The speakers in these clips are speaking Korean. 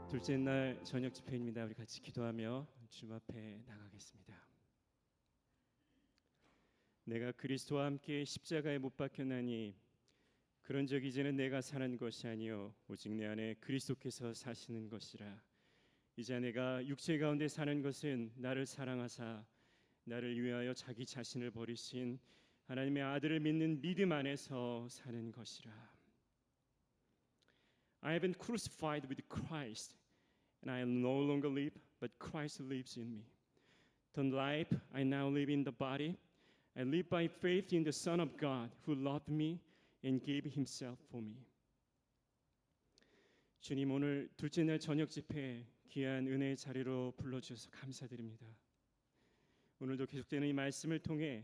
둘째 날 저녁 집회입니다. 우리 같이 기도하며 주님 앞에 나가겠습니다. 내가 그리스도와 함께 십자가에 못 박혔나니 그런 적 이제는 내가 사는 것이 아니요 오직 내 안에 그리스도께서 사시는 것이라. 이제 내가 육체 가운데 사는 것은 나를 사랑하사 나를 위하여 자기 자신을 버리신 하나님의 아들을 믿는 믿음 안에서 사는 것이라. I have been crucified with Christ, and I no longer live, but Christ lives in me. The life I now live in the body, I live by faith in the Son of God, who loved me and gave Himself for me. 주님, 오늘 둘째 날 저녁 집회 귀한 은혜의 자리로 불러주셔서 감사드립니다. 오늘도 계속되는 이 말씀을 통해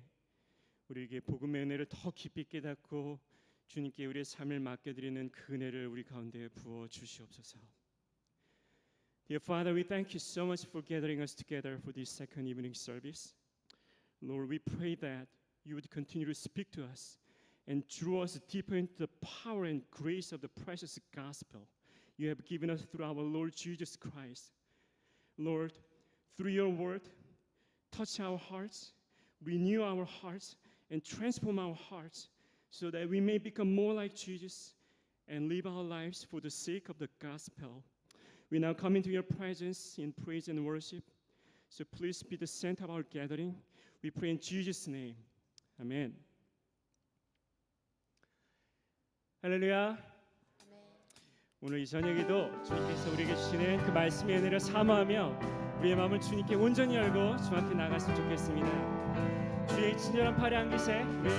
우리에게 복음의 은혜를 더 깊이 깨닫고 주님께 우리의 삶을 맡겨드리는 그 은혜를 우리 가운데 부어 주시옵소서. Dear Father, we thank you so much for gathering us together for this second evening service. Lord, we pray that you would continue to speak to us and draw us deeper into the power and grace of the precious gospel you have given us through our Lord Jesus Christ. Lord, through your word, touch our hearts, renew our hearts, and transform our hearts so that we may become more like Jesus and live our lives for the sake of the gospel. We now come into your presence in praise and worship. So please be the center of our gathering. We pray in Jesus' name. Amen. 할렐루야. 오늘 이 저녁에도 주님께서 우리에게 주시는 그 말씀의 은혜를 사모하며 우리의 마음을 주님께 온전히 열고 주 앞에 나갔으면 좋겠습니다. 주의 친절한 팔에 안기세 우리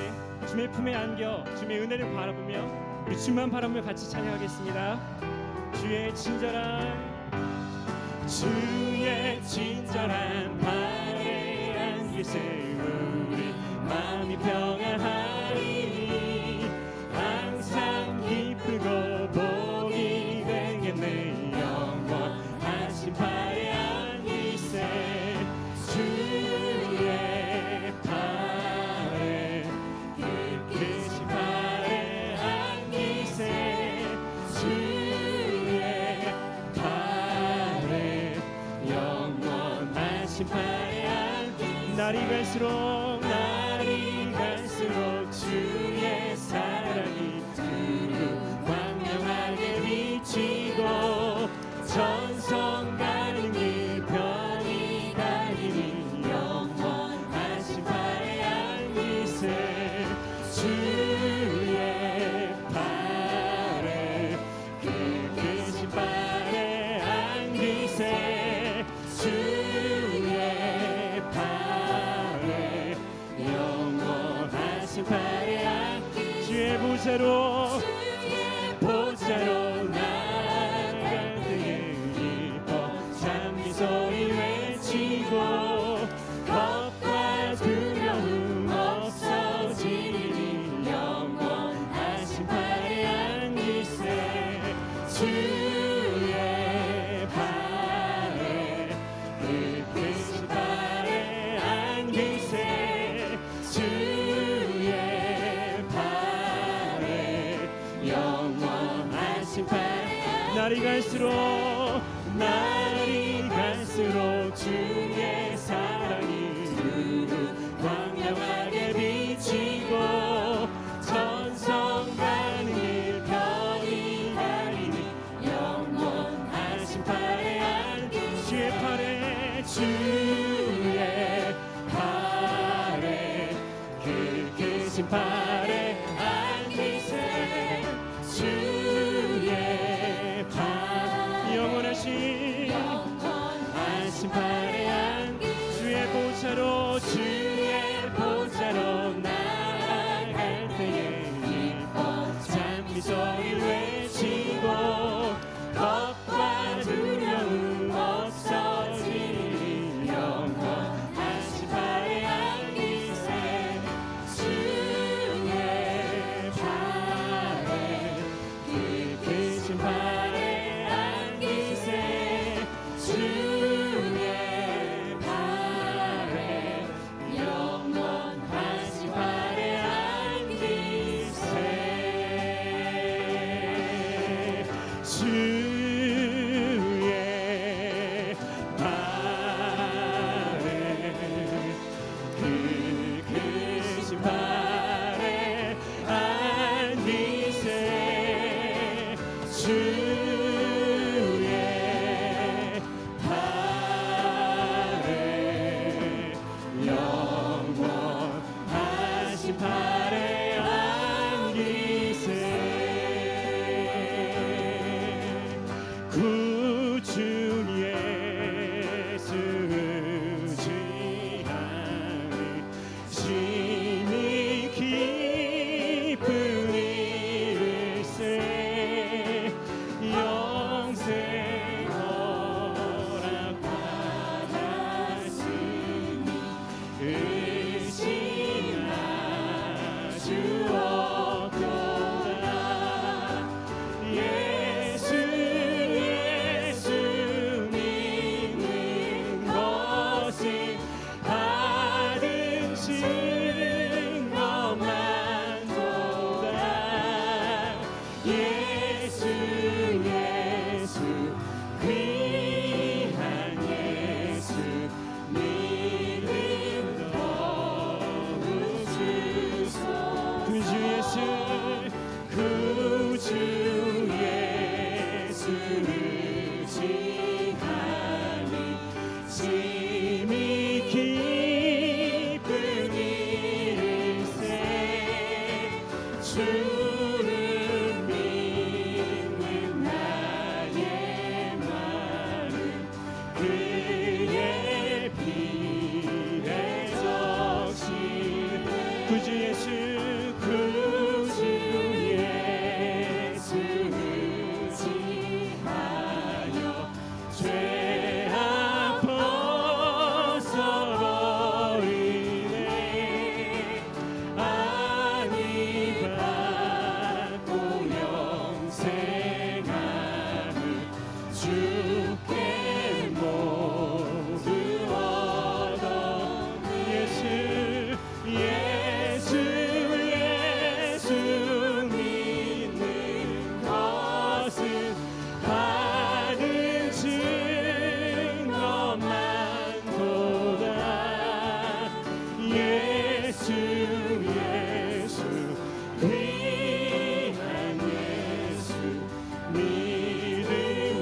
주의 품에 안겨 주의 은혜를 바라보며 우리 주만 바라보며 같이 찬양하겠습니다. 주의 친절한 팔에 안기세 우리 마음이 평안하리. 항상 기쁘고 복이 되겠네. 영원하신 팔에 안기세 주의 팔에 깊으신 팔에 안기세 주의 팔에 영원하신 팔에 안기세. 날이 갈수록 주의 사랑이 두루 광명하게 비치고 전성 가는 길 편히 가리니 영원하신 팔에 안기세 주의 팔에 깊으신 팔에 안기세 주의 팔에 영원하신 팔에 안기세. 주의 보좌로 나갈 때에 기뻐 찬미 소리 외치고 겁과 두려움 없어지니 영원하신 팔에 안기세 주의 팔에 깊으신 팔에 안기세 주의 팔에 영원하신 팔에. 날이 갈수록 주의 사랑이 두루 광명하게 비치고 전성 가는 길 편히 가리니 영원하신 팔에 안기세 주의 팔에 깊으신 팔에 안기세 주의 팔 영원하신 팔에 안기세 구주 예수 의지하니 심히 기쁜 일세 영생 허락받았으니 의심할 수 없도다. 예수 믿는 것은 받은 증거만 도다. 예수 귀한 예수 믿음 너무 주소. 구주 예수 의지하니 심히 기쁜 일세 주를 믿는 나의 마음 그의 피에 적신 구주 예수 의지하여 죄악 벗어버리네. 안위 받고 영생하는 주께 모두 얻었네. 예수 믿는 것은 받은 증거만 도다. 예수 귀한 예수 믿음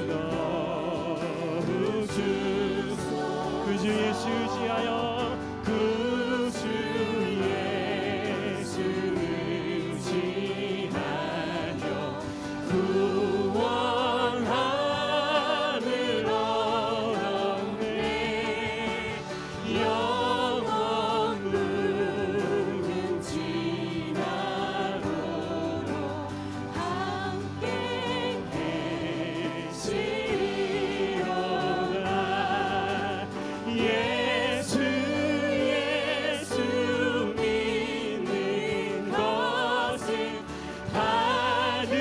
너무 주소. 구주 예수 의지하여 구주 예수 의지하여 구원함을 얻었네. 영원 무궁 진화로로 함께 계시리로다. 예수 믿는 것은 받은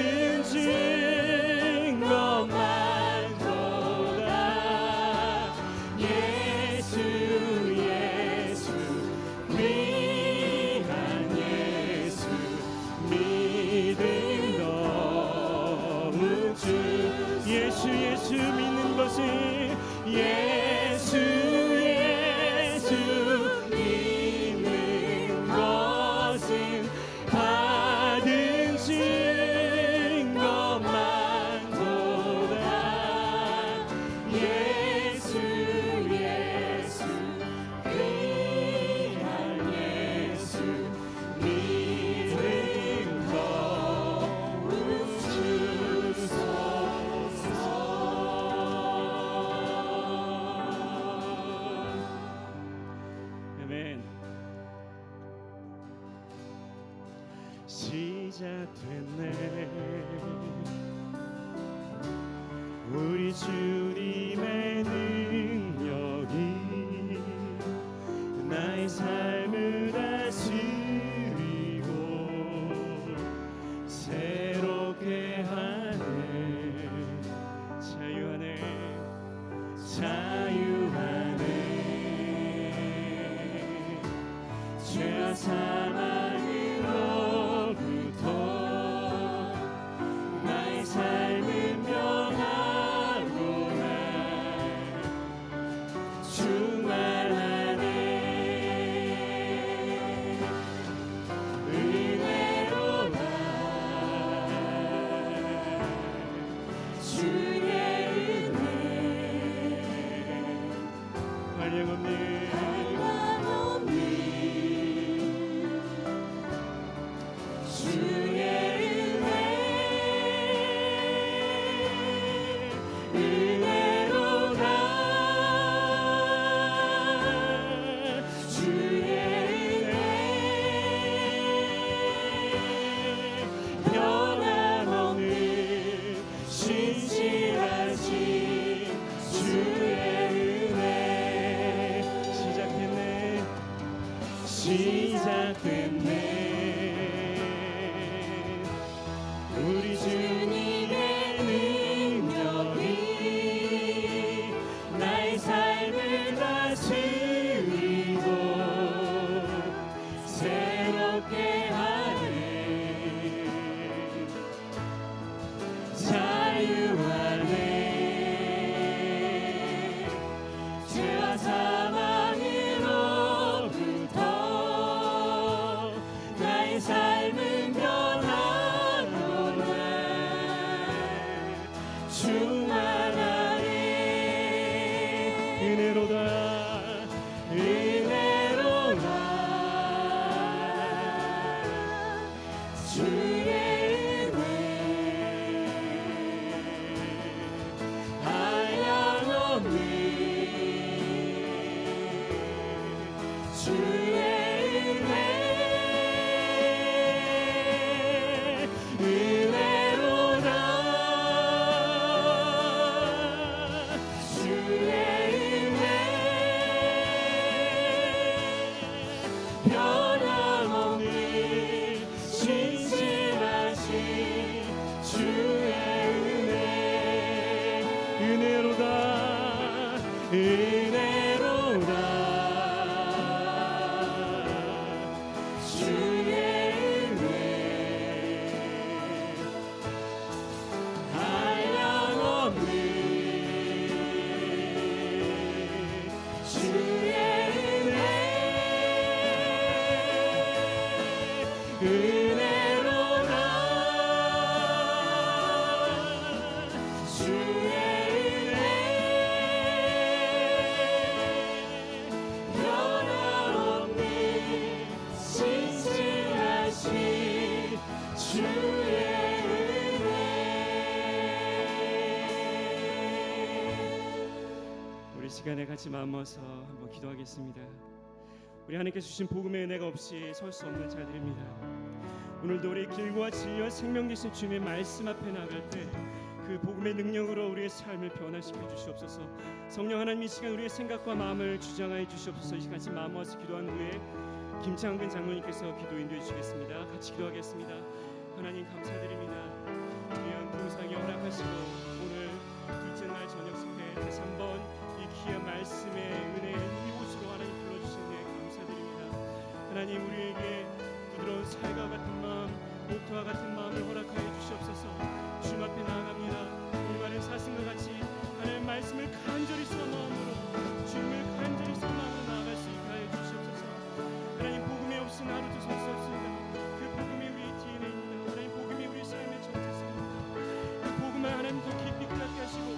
증거만 도다. 예수 귀한 예수 믿음 너무 주. 예수 믿는 것은 예수 믿는 것은 받은 증거만 도다. 예수 귀한 예수 믿음 너무 주소서. 아멘. 시작됐네. 우리 주님의 능력이 나의 삶을 다스리고 새롭게 하네. 자유하네. 죄와 사망으로부터 나의 삶은 변화로나 충만하네. 은혜로나 주의 은혜 한량없는 주의 은혜 은혜로다 주의 은혜 변함없는 신실하신 주의 은혜 시작됐네 우리 주님의 능력이 나의 삶을 다스리고 새롭게 하네 자유하네 죄와 사망으로부터 나의 삶은 변화로나 충만하네 은혜로다 은혜로다 주의 은혜 한량없는 주의 은혜 은혜로다 주의 은혜 변함없는 신실하신 주의 은혜 은혜로다 은혜로다 주의 은혜 한량없는 주의 은혜 은혜로다 주의 은혜 변함없는 신실하신 주의 은혜 우리 시간에 같이 마음 모아서 한번 기도하겠습니다. 우리 하나님께서 주신 복음의 은혜가 없이 설 수 없는 자들입니다. 오늘도 우리 길과 진리와 생명 되신 주님의 말씀 앞에 나갈 때 그 복음의 능력으로 우리의 삶을 변화시켜 주시옵소서. 성령 하나님 이 시간 우리의 생각과 마음을 주장하여 주시옵소서. 이 시간 같이 마음 모아서 기도한 후에 김창근 장로님께서 기도 인도해 주시겠습니다. 같이 기도하겠습니다. 하나님 감사드립니다. 귀한 부흥상이 허락하시고 오늘 둘째 날 저녁 집회 다시 한번 이 귀한 말씀의 은혜 이곳으로 하나님 불러주신 데 감사드립니다. 하나님 우리에게 부드러운 살과 같은 마음 목토와 같은 마음을 허락하여 주시옵소서. 주님 앞에 나아갑니다. 올바른 사슴과 같이 하나님의 말씀을 간절히 소망으로 주님을 간절히 소망으로 나아갈 수 있게 하여 주시옵소서. 하나님 복음이 없인 하루도 설 수 없습니다. 그 복음이 우리 DNA입니다. 하나님 복음이 우리 삶의 정체성입니다. 그 복음을 하나님 더 깊이 깨닫게 하시고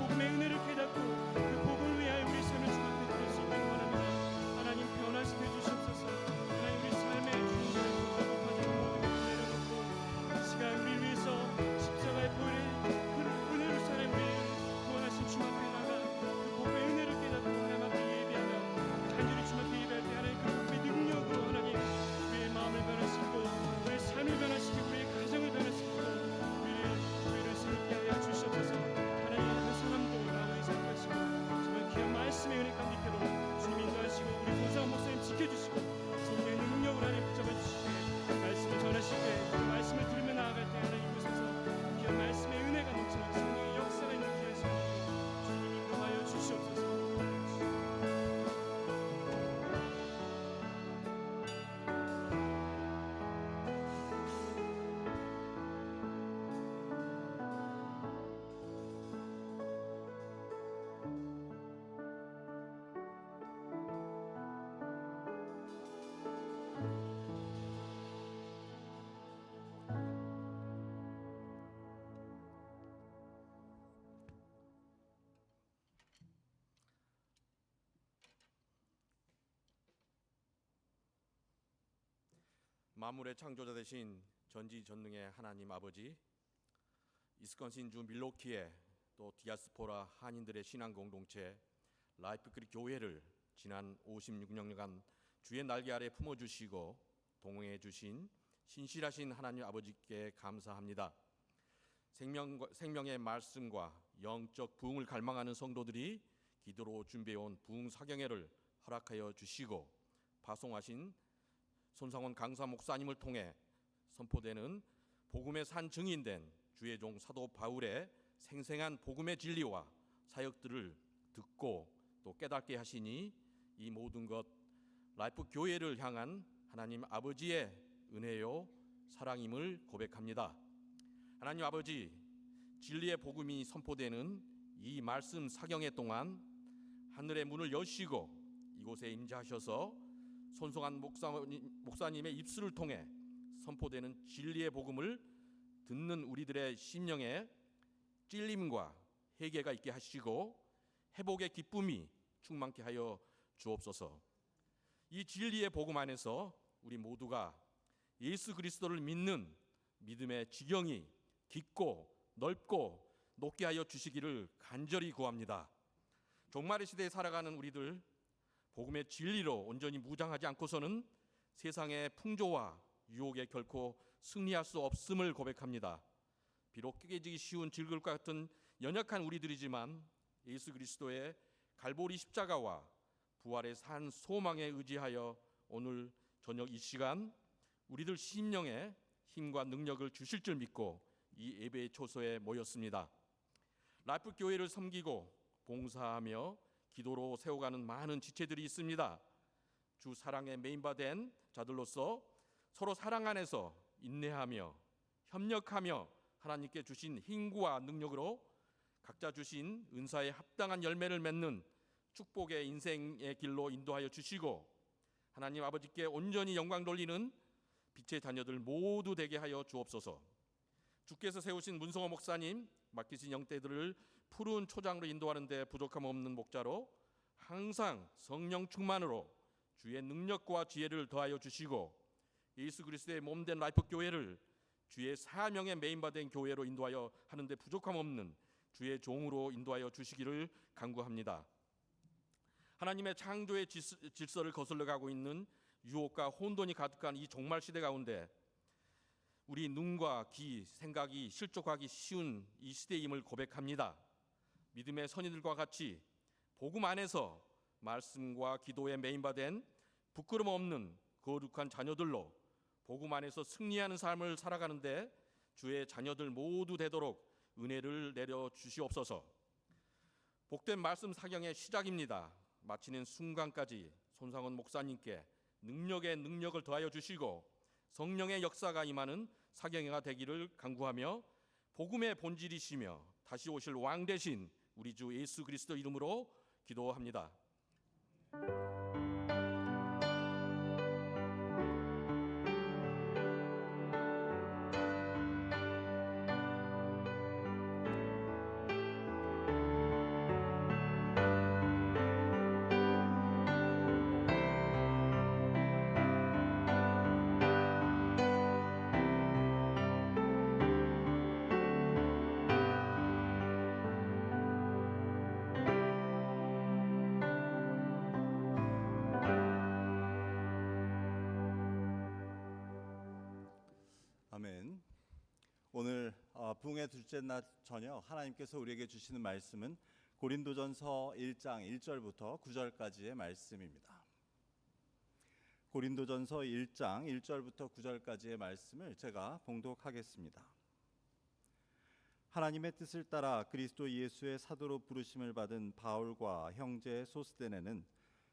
복음의 은혜를 깨닫고 그 복음을 위하여 우리 삶을 주 앞에 드릴 수 있기를 원합니다. 하나님 변화시켜 주시옵소서. 하나님 우리 삶의 주님을 높아지는 모든 것을 내려놓고 이 시간 우리를 위해서 십자가의 보혈의 그 은혜로 사는 우리 구원하신 주 앞에 나가 그 복음의 은혜를 깨닫고 하나님 앞에 예배하며 간절히 주 앞에 예배할 때 하나님 그 복음의 능력으로 하나님 우리의 마음을 변화시키고 우리의 삶을 변화시키고 우리의 가정을 변화시키고 우리를 새롭게 하여 주시옵소서. 하나님 한 사람도 나와 이삭하시고 정말 귀한 말씀의 은혜 가운데 있도록 주님 인도하시고 우리 권사원 목사님 지켜주시고 성령의 능력으로 하나님 붙잡아주시고 말씀을 전하실 때 그 말씀을 들으며 나아갈 때 하나님 이곳에서 귀한 말씀의 은혜가 넘치는 성령의 역사가 있는 귀한 시간 주님 인도하여 주시옵소서. 만물의 창조자 되신 전지전능의 하나님 아버지, 이스콘신 주 밀워키에 또 디아스포라 한인들의 신앙 공동체 라이프크리 교회를 지난 56년간 주의 날개 아래 품어주시고 동행해 주신 신실하신 하나님 아버지께 감사합니다. 생명의 말씀과 영적 부흥을 갈망하는 성도들이 기도로 준비해온 부흥 사경회를 허락하여 주시고 파송하신 손상원 강사 목사님을 통해 선포되는 복음의 산 증인된 주의 종 사도 바울의 생생한 복음의 진리와 사역들을 듣고 또 깨닫게 하시니 이 모든 것 라이프 교회를 향한 하나님 아버지의 은혜요 사랑임을 고백합니다. 하나님 아버지, 진리의 복음이 선포되는 이 말씀 사경회 동안 하늘의 문을 여시고 이곳에 임재하셔서 손성한 목사님의 입술을 통해 선포되는 진리의 복음을 듣는 우리들의 심령에 찔림과 회개가 있게 하시고 회복의 기쁨이 충만케 하여 주옵소서. 이 진리의 복음 안에서 우리 모두가 예수 그리스도를 믿는 믿음의 지경이 깊고 넓고 높게 하여 주시기를 간절히 구합니다. 종말의 시대에 살아가는 우리들 복음의 진리로 온전히 무장하지 않고서는 세상의 풍조와 유혹에 결코 승리할 수 없음을 고백합니다. 비록 깨지기 쉬운 질글과 같은 연약한 우리들이지만 예수 그리스도의 갈보리 십자가와 부활의 산 소망에 의지하여 오늘 저녁 이 시간 우리들 심령에 힘과 능력을 주실 줄 믿고 이 예배의 초소에 모였습니다. 라이프 교회를 섬기고 봉사하며 기도로 세워가는 많은 지체들이 있습니다. 주 사랑에 메인바된 자들로서 서로 사랑 안에서 인내하며 협력하며 하나님께 주신 힘과 능력으로 각자 주신 은사에 합당한 열매를 맺는 축복의 인생의 길로 인도하여 주시고 하나님 아버지께 온전히 영광 돌리는 빛의 자녀들 모두 되게 하여 주옵소서. 주께서 세우신 문성호 목사님, 맡기신 영대들을 푸른 초장으로 인도하는 데 부족함 없는 목자로 항상 성령 충만으로 주의 능력과 지혜를 더하여 주시고 예수 그리스도의 몸된 라이프 교회를 주의 사명에 메인바된 교회로 인도하여 하는데 부족함 없는 주의 종으로 인도하여 주시기를 간구합니다. 하나님의 창조의 질서를 거슬러 가고 있는 유혹과 혼돈이 가득한 이 종말 시대 가운데 우리 눈과 귀, 생각이 실족하기 쉬운 이 시대임을 고백합니다. 믿음의 선인들과 같이 복음 안에서 말씀과 기도에 메인바된 부끄럼 없는 거룩한 자녀들로 복음 안에서 승리하는 삶을 살아가는데 주의 자녀들 모두 되도록 은혜를 내려 주시옵소서. 복된 말씀 사경의 시작입니다. 마치는 순간까지 손상원 목사님께 능력에 능력을 더하여 주시고 성령의 역사가 임하는 사경회가 되기를 간구하며 복음의 본질이시며 다시 오실 왕 되신 우리 주 예수 그리스도 이름으로 기도합니다. 아멘. 오늘 부흥의 둘째 날 저녁 하나님께서 우리에게 주시는 말씀은 고린도전서 1장 1절부터 9절까지의 말씀입니다. 고린도전서 1장 1절부터 9절까지의 말씀을 제가 봉독하겠습니다. 하나님의 뜻을 따라 그리스도 예수의 사도로 부르심을 받은 바울과 형제 소스데네는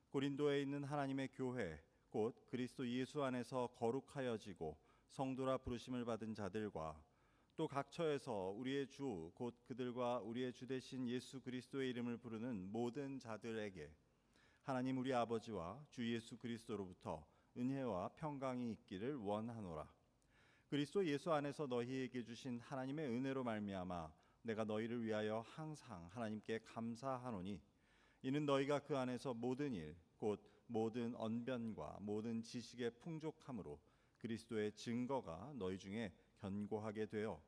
고린도에 있는 하나님의 교회 곧 그리스도 예수 안에서 거룩하여지고 성도라 부르심을 받은 자들과 또 각 처에서 우리의 주 곧 그들과 우리의 주 되신 예수 그리스도의 이름을 부르는 모든 자들에게 하나님 우리 아버지와 주 예수 그리스도로부터 은혜와 평강이 있기를 원하노라. 그리스도 예수 안에서 너희에게 주신 하나님의 은혜로 말미암아 내가 너희를 위하여 항상 하나님께 감사하노니 이는 너희가 그 안에서 모든 일 곧 모든 언변과 모든 지식의 풍족함으로 그리스도의 증거가 너희 중에 견고하게 되어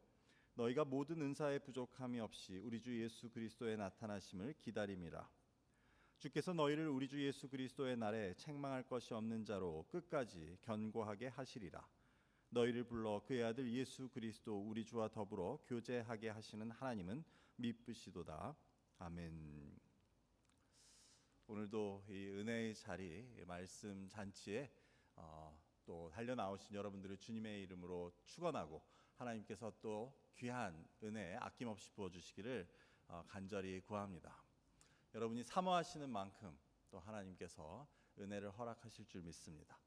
너희가 모든 은사에 부족함이 없이 우리 주 예수 그리스도의 나타나심을 기다림이라. 주께서 너희를 우리 주 예수 그리스도의 날에 책망할 것이 없는 자로 끝까지 견고하게 하시리라. 너희를 불러 그의 아들 예수 그리스도 우리 주와 더불어 교제하게 하시는 하나님은 미쁘시도다. 아멘. 오늘도 이 은혜의 자리 말씀 잔치에 또 달려 나오신 여러분들을 주님의 이름으로 축원하고 하나님께서 또 귀한 은혜 아낌없이 부어주시기를 간절히 구합니다. 여러분이 사모하시는 만큼 또 하나님께서 은혜를 허락하실 줄 믿습니다.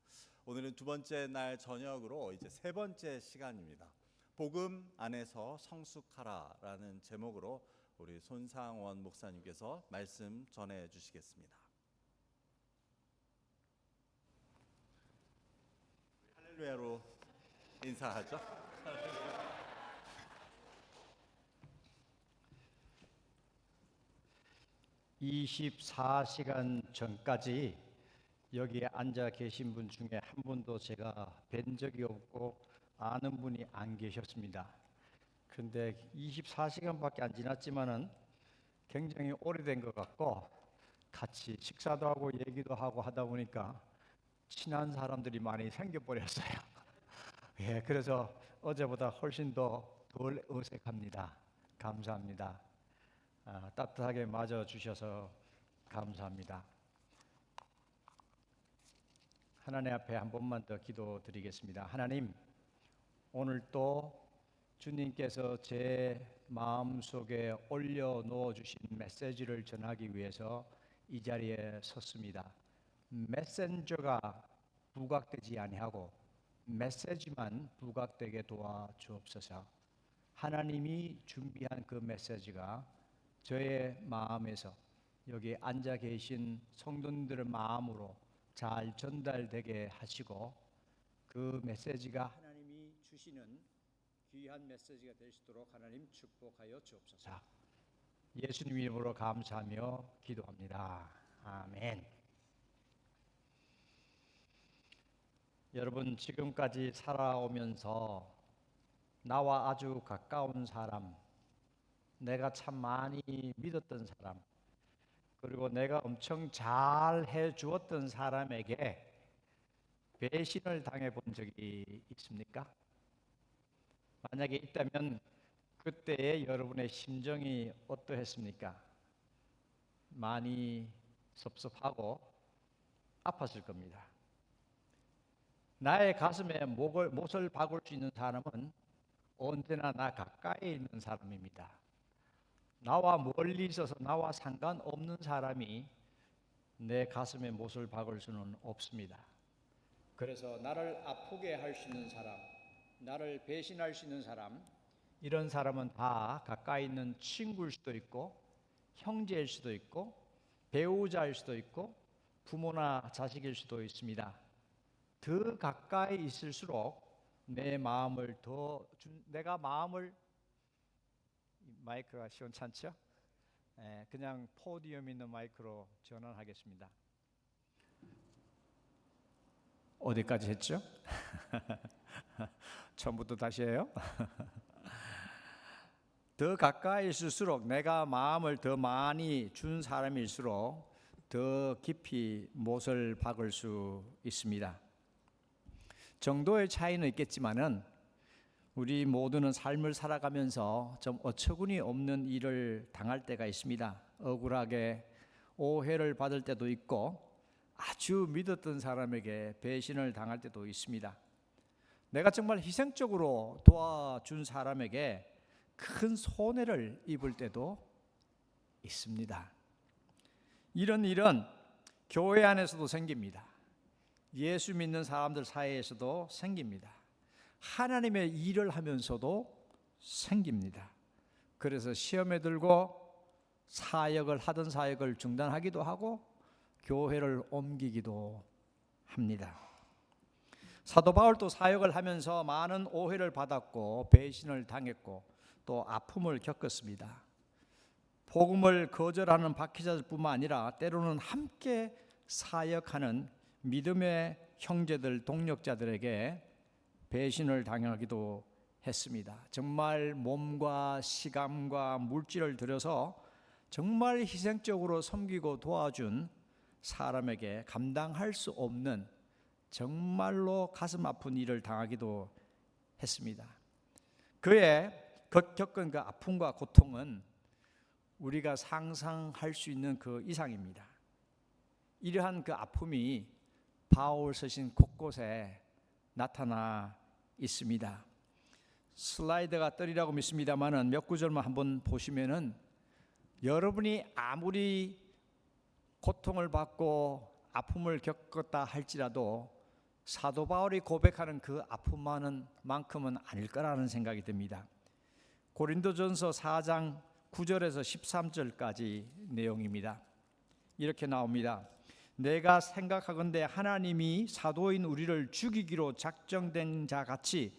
오늘은 두 번째 날 저녁으로 이제 세 번째 시간입니다. 복음 안에서 성숙하라라는 제목으로 우리 손상원 목사님께서 말씀 전해 주시겠습니다. 할렐루야로 인사하죠. 24시간 전까지 여기에 앉아 계신 분 중에 한 분도 제가 뵌 적이 없고 아는 분이 안 계셨습니다. 그런데 24시간밖에 안 지났지만은 굉장히 오래된 것 같고 같이 식사도 하고 얘기도 하고 하다 보니까 친한 사람들이 많이 생겨버렸어요. 예, 그래서 어제보다 훨씬 더 덜 어색합니다. 감사합니다. 따뜻하게 맞아주셔서 감사합니다. 하나님 앞에 한 번만 더 기도드리겠습니다. 하나님, 오늘 또 주님께서 제 마음속에 올려놓아 주신 메시지를 전하기 위해서 이 자리에 섰습니다. 메신저가 부각되지 아니하고 메시지만 부각되게 도와주옵소서. 하나님이 준비한 그 메시지가 저의 마음에서 여기 앉아 계신 성도님들의 마음으로 잘 전달되게 하시고 그 메시지가 하나님이 주시는 귀한 메시지가 될 수 있도록 하나님 축복하여 주옵소서. 예수님 이름으로 감사하며 기도합니다. 아멘. 여러분, 지금까지 살아오면서 나와 아주 가까운 사람, 내가 참 많이 믿었던 사람, 그리고 내가 엄청 잘 해주었던 사람에게 배신을 당해본 적이 있습니까? 만약에 있다면 그때의 여러분의 심정이 어떠했습니까? 많이 섭섭하고 아팠을 겁니다. 나의 가슴에 못을 박을 수 있는 사람은 언제나 나 가까이 있는 사람입니다. 나와 멀리 있어서 나와 상관없는 사람이 내 가슴에 못을 박을 수는 없습니다. 그래서 나를 아프게 할 수 있는 사람, 나를 배신할 수 있는 사람, 이런 사람은 다 가까이 있는 친구일 수도 있고 형제일 수도 있고 배우자일 수도 있고 부모나 자식일 수도 있습니다. 더 가까이 있을수록 내가 마음을, 마이크가 시원찮죠? 그냥 포디움 있는 마이크로 전환하겠습니다. 어디까지 했죠? 처음부터 다시 해요. 더 가까이 있을수록 내가 마음을 더 많이 준 사람일수록 더 깊이 못을 박을 수 있습니다. 정도의 차이는 있겠지만은 우리 모두는 삶을 살아가면서 좀 어처구니 없는 일을 당할 때가 있습니다. 억울하게 오해를 받을 때도 있고 아주 믿었던 사람에게 배신을 당할 때도 있습니다. 내가 정말 희생적으로 도와준 사람에게 큰 손해를 입을 때도 있습니다. 이런 일은 교회 안에서도 생깁니다. 예수 믿는 사람들 사이에서도 생깁니다. 하나님의 일을 하면서도 생깁니다. 그래서 시험에 들고 하던 사역을 중단하기도 하고 교회를 옮기기도 합니다. 사도 바울도 사역을 하면서 많은 오해를 받았고 배신을 당했고 또 아픔을 겪었습니다. 복음을 거절하는 박해자들뿐만 아니라 때로는 함께 사역하는 믿음의 형제들, 동력자들에게 배신을 당하기도 했습니다. 정말 몸과 시간과 물질을 들여서 정말 희생적으로 섬기고 도와준 사람에게 감당할 수 없는 정말로 가슴 아픈 일을 당하기도 했습니다. 그의 겪은 그 아픔과 고통은 우리가 상상할 수 있는 그 이상입니다. 이러한 그 아픔이 바울 서신 곳곳에 나타나 있습니다. 슬라이드가 떨이라고 믿습니다만은 몇 구절만 한번 보시면은 여러분이 아무리 고통을 받고 아픔을 겪었다 할지라도 사도 바울이 고백하는 그 아픔만큼은 아닐 거라는 생각이 듭니다. 고린도전서 4장 9절에서 13절까지 내용입니다. 이렇게 나옵니다. 내가 생각하건대 하나님이 사도인 우리를 죽이기로 작정된 자 같이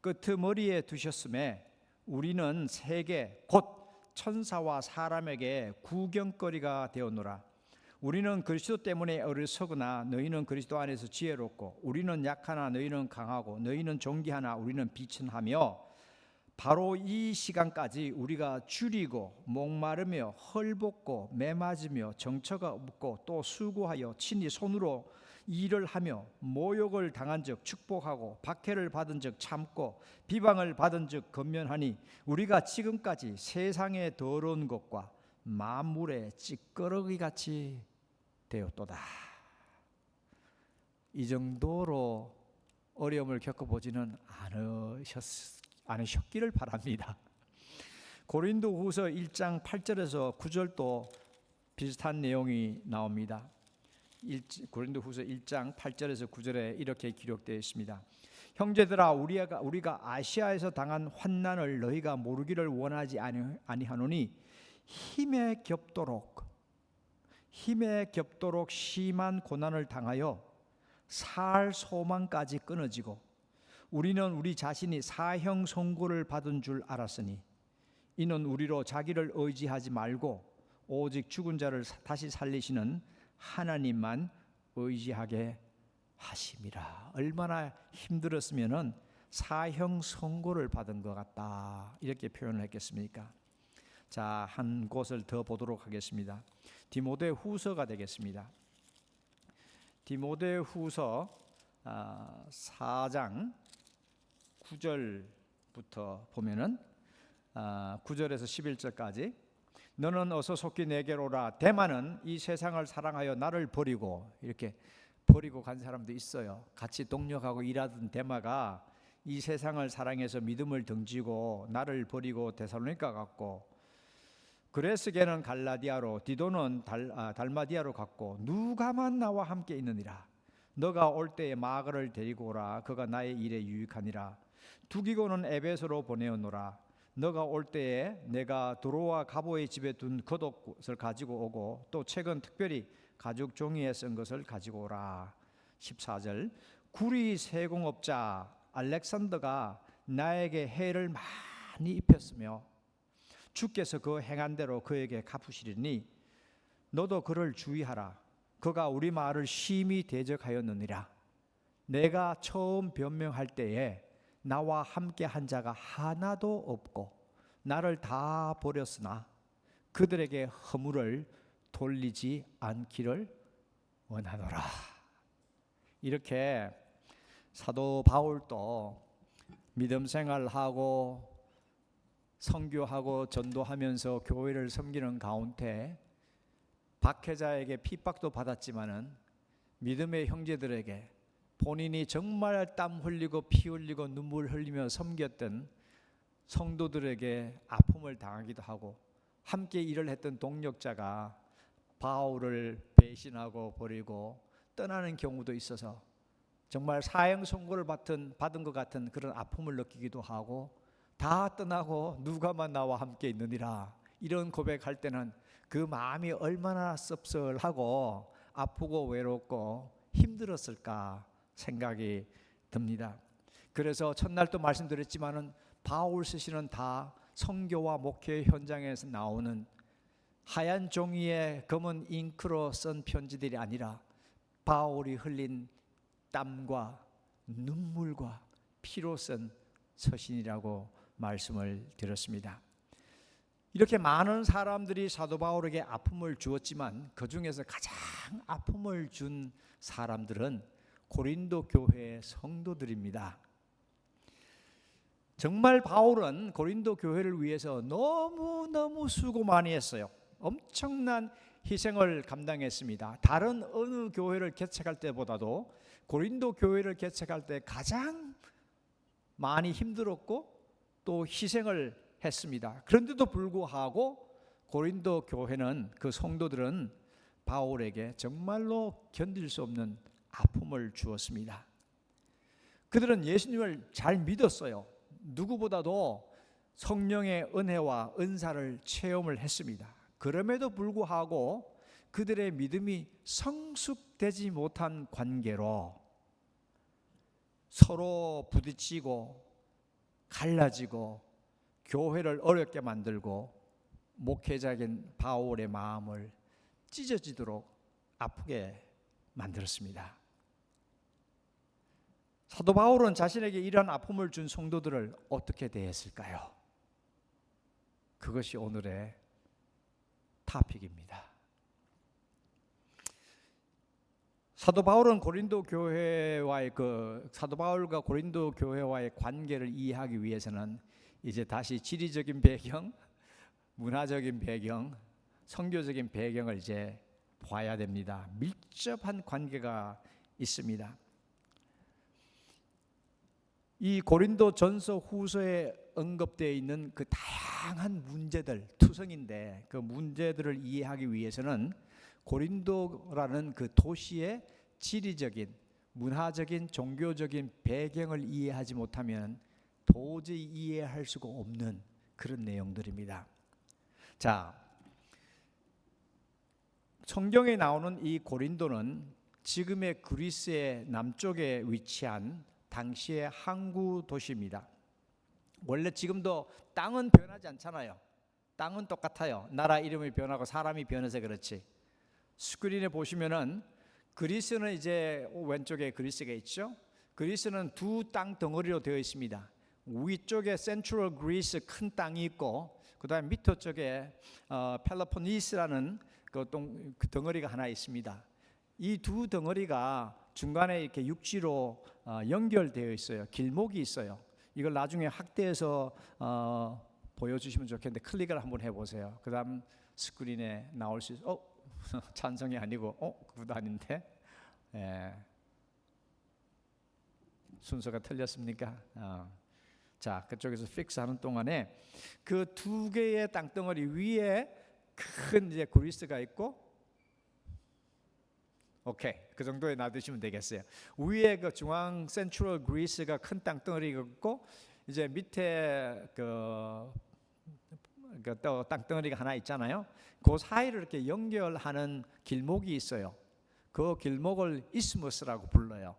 끄트머리에 두셨음에 우리는 세계 곧 천사와 사람에게 구경거리가 되었노라. 우리는 그리스도 때문에 어리석으나 너희는 그리스도 안에서 지혜롭고 우리는 약하나 너희는 강하고 너희는 존귀하나 우리는 비천하며 바로 이 시간까지 우리가 줄이고 목마르며 헐벗고 매맞으며 정처가 없고 또 수고하여 친히 손으로 일을 하며 모욕을 당한 적 축복하고 박해를 받은 적 참고 비방을 받은 적 건면하니 우리가 지금까지 세상의 더러운 것과 만물의 찌꺼러기 같이 되었도다. 이 정도로 어려움을 겪어보지는 않으셨기를 바랍니다. 고린도후서 1장 8절에서 9절도 비슷한 내용이 나옵니다. 고린도후서 1장 8절에서 9절에 이렇게 기록되어 있습니다. 형제들아 우리가 아시아에서 당한 환난을 너희가 모르기를 원하지 아니하노니 힘에 겹도록 심한 고난을 당하여 살 소망까지 끊어지고 우리는 우리 자신이 사형 선고를 받은 줄 알았으니 이는 우리로 자기를 의지하지 말고 오직 죽은 자를 다시 살리시는 하나님만 의지하게 하심이라. 얼마나 힘들었으면은 사형 선고를 받은 것 같다 이렇게 표현을 했겠습니까? 자, 한 곳을 더 보도록 하겠습니다. 디모데후서가 되겠습니다. 디모데후서 4장 9절부터 보면은 9절에서 11절까지 너는 어서 속히 내게로 오라. 데마는 이 세상을 사랑하여 나를 버리고 이렇게 버리고 간 사람도 있어요. 같이 동력하고 일하던 데마가 이 세상을 사랑해서 믿음을 등지고 나를 버리고 데살로니가 갔고 그레스게는 갈라디아로 디도는 달마디아로 갔고 누가만 나와 함께 있느니라. 너가 올 때에 마가를 데리고 오라. 그가 나의 일에 유익하니라. 두기고는 에베소로 보내었노라. 너가 올 때에 내가 도로와 가보의 집에 둔 겉옷을 가지고 오고 또 책은 특별히 가죽 종이에 쓴 것을 가지고 오라. 14절 구리 세공업자 알렉산더가 나에게 해를 많이 입혔으며 주께서 그 행한 대로 그에게 갚으시리니 너도 그를 주의하라. 그가 우리 마을을 심히 대적하였느니라. 내가 처음 변명할 때에 나와 함께 한 자가 하나도 없고 나를 다 버렸으나 그들에게 허물을 돌리지 않기를 원하노라. 이렇게 사도 바울도 믿음 생활하고 선교하고 전도하면서 교회를 섬기는 가운데 박해자에게 핍박도 받았지만은 믿음의 형제들에게 본인이 정말 땀 흘리고 피 흘리고 눈물 흘리며 섬겼던 성도들에게 아픔을 당하기도 하고 함께 일을 했던 동력자가 바울을 배신하고 버리고 떠나는 경우도 있어서 정말 사형 선고를 받은 것 같은 그런 아픔을 느끼기도 하고 다 떠나고 누가만 나와 함께 있느니라 이런 고백할 때는 그 마음이 얼마나 씁쓸하고 아프고 외롭고 힘들었을까 생각이 듭니다. 그래서 첫날도 말씀드렸지만은 바울 서신은 다 선교와 목회 현장에서 나오는 하얀 종이에 검은 잉크로 쓴 편지들이 아니라 바울이 흘린 땀과 눈물과 피로 쓴 서신이라고 말씀을 드렸습니다. 이렇게 많은 사람들이 사도 바울에게 아픔을 주었지만 그 중에서 가장 아픔을 준 사람들은 고린도 교회의 성도들입니다. 정말 바울은 고린도 교회를 위해서 너무너무 수고 많이 했어요. 엄청난 희생을 감당했습니다. 다른 어느 교회를 개척할 때보다도 고린도 교회를 개척할 때 가장 많이 힘들었고 또 희생을 했습니다. 그런데도 불구하고 고린도 교회는, 그 성도들은 바울에게 정말로 견딜 수 없는 아픔을 주었습니다. 그들은 예수님을 잘 믿었어요. 누구보다도 성령의 은혜와 은사를 체험을 했습니다. 그럼에도 불구하고 그들의 믿음이 성숙되지 못한 관계로 서로 부딪히고 갈라지고 교회를 어렵게 만들고 목회자인 바울의 마음을 찢어지도록 아프게 만들었습니다. 사도 바울은 자신에게 이러한 아픔을 준 성도들을 어떻게 대했을까요? 그것이 오늘의 토픽입니다. 사도 바울은 고린도 교회와의 사도 바울과 고린도 교회와의 관계를 이해하기 위해서는 이제 다시 지리적인 배경, 문화적인 배경, 선교적인 배경을 이제 봐야 됩니다. 밀접한 관계가 있습니다. 이 고린도 전서 후서에 언급되어 있는 그 다양한 문제들, 투성인데 그 문제들을 이해하기 위해서는 고린도라는 그 도시의 지리적인, 문화적인, 종교적인 배경을 이해하지 못하면 도저히 이해할 수가 없는 그런 내용들입니다. 자, 성경에 나오는 이 고린도는 지금의 그리스의 남쪽에 위치한 당시의 항구 도시입니다. 원래 지금도 땅은 변하지 않잖아요. 땅은 똑같아요. 나라 이름이 변하고 사람이 변해서 그렇지. 스크린에 보시면은 그리스는 이제 왼쪽에 그리스가 있죠. 그리스는 두 땅 덩어리로 되어 있습니다. 위쪽에 센트럴 그리스 큰 땅이 있고, 그다음 밑에 쪽에 펠로폰네소라는 그 덩어리가 하나 있습니다. 이 두 덩어리가 중간에 이렇게 육지로 연결되어 있어요. 길목이 있어요. 이걸 나중에 확대해서 보여주시면 좋겠는데 클릭을 한번 해보세요. 그다음 스크린에 나올 수 있어요. 찬성이 아니고 그것도 아닌데 순서가 틀렸습니까? 자, 그쪽에서 픽스하는 동안에 그 두 개의 땅덩어리 위에 큰 이제 그리스가 있고, 오케이, 그 정도에 놔두시면 되겠어요. 위에 그 중앙 센트럴 그리스가 큰 땅덩어리가 있고, 이제 밑에 그 땅덩어리가 하나 있잖아요. 그 사이를 이렇게 연결하는 길목이 있어요. 그 길목을 이스무스라고 불러요.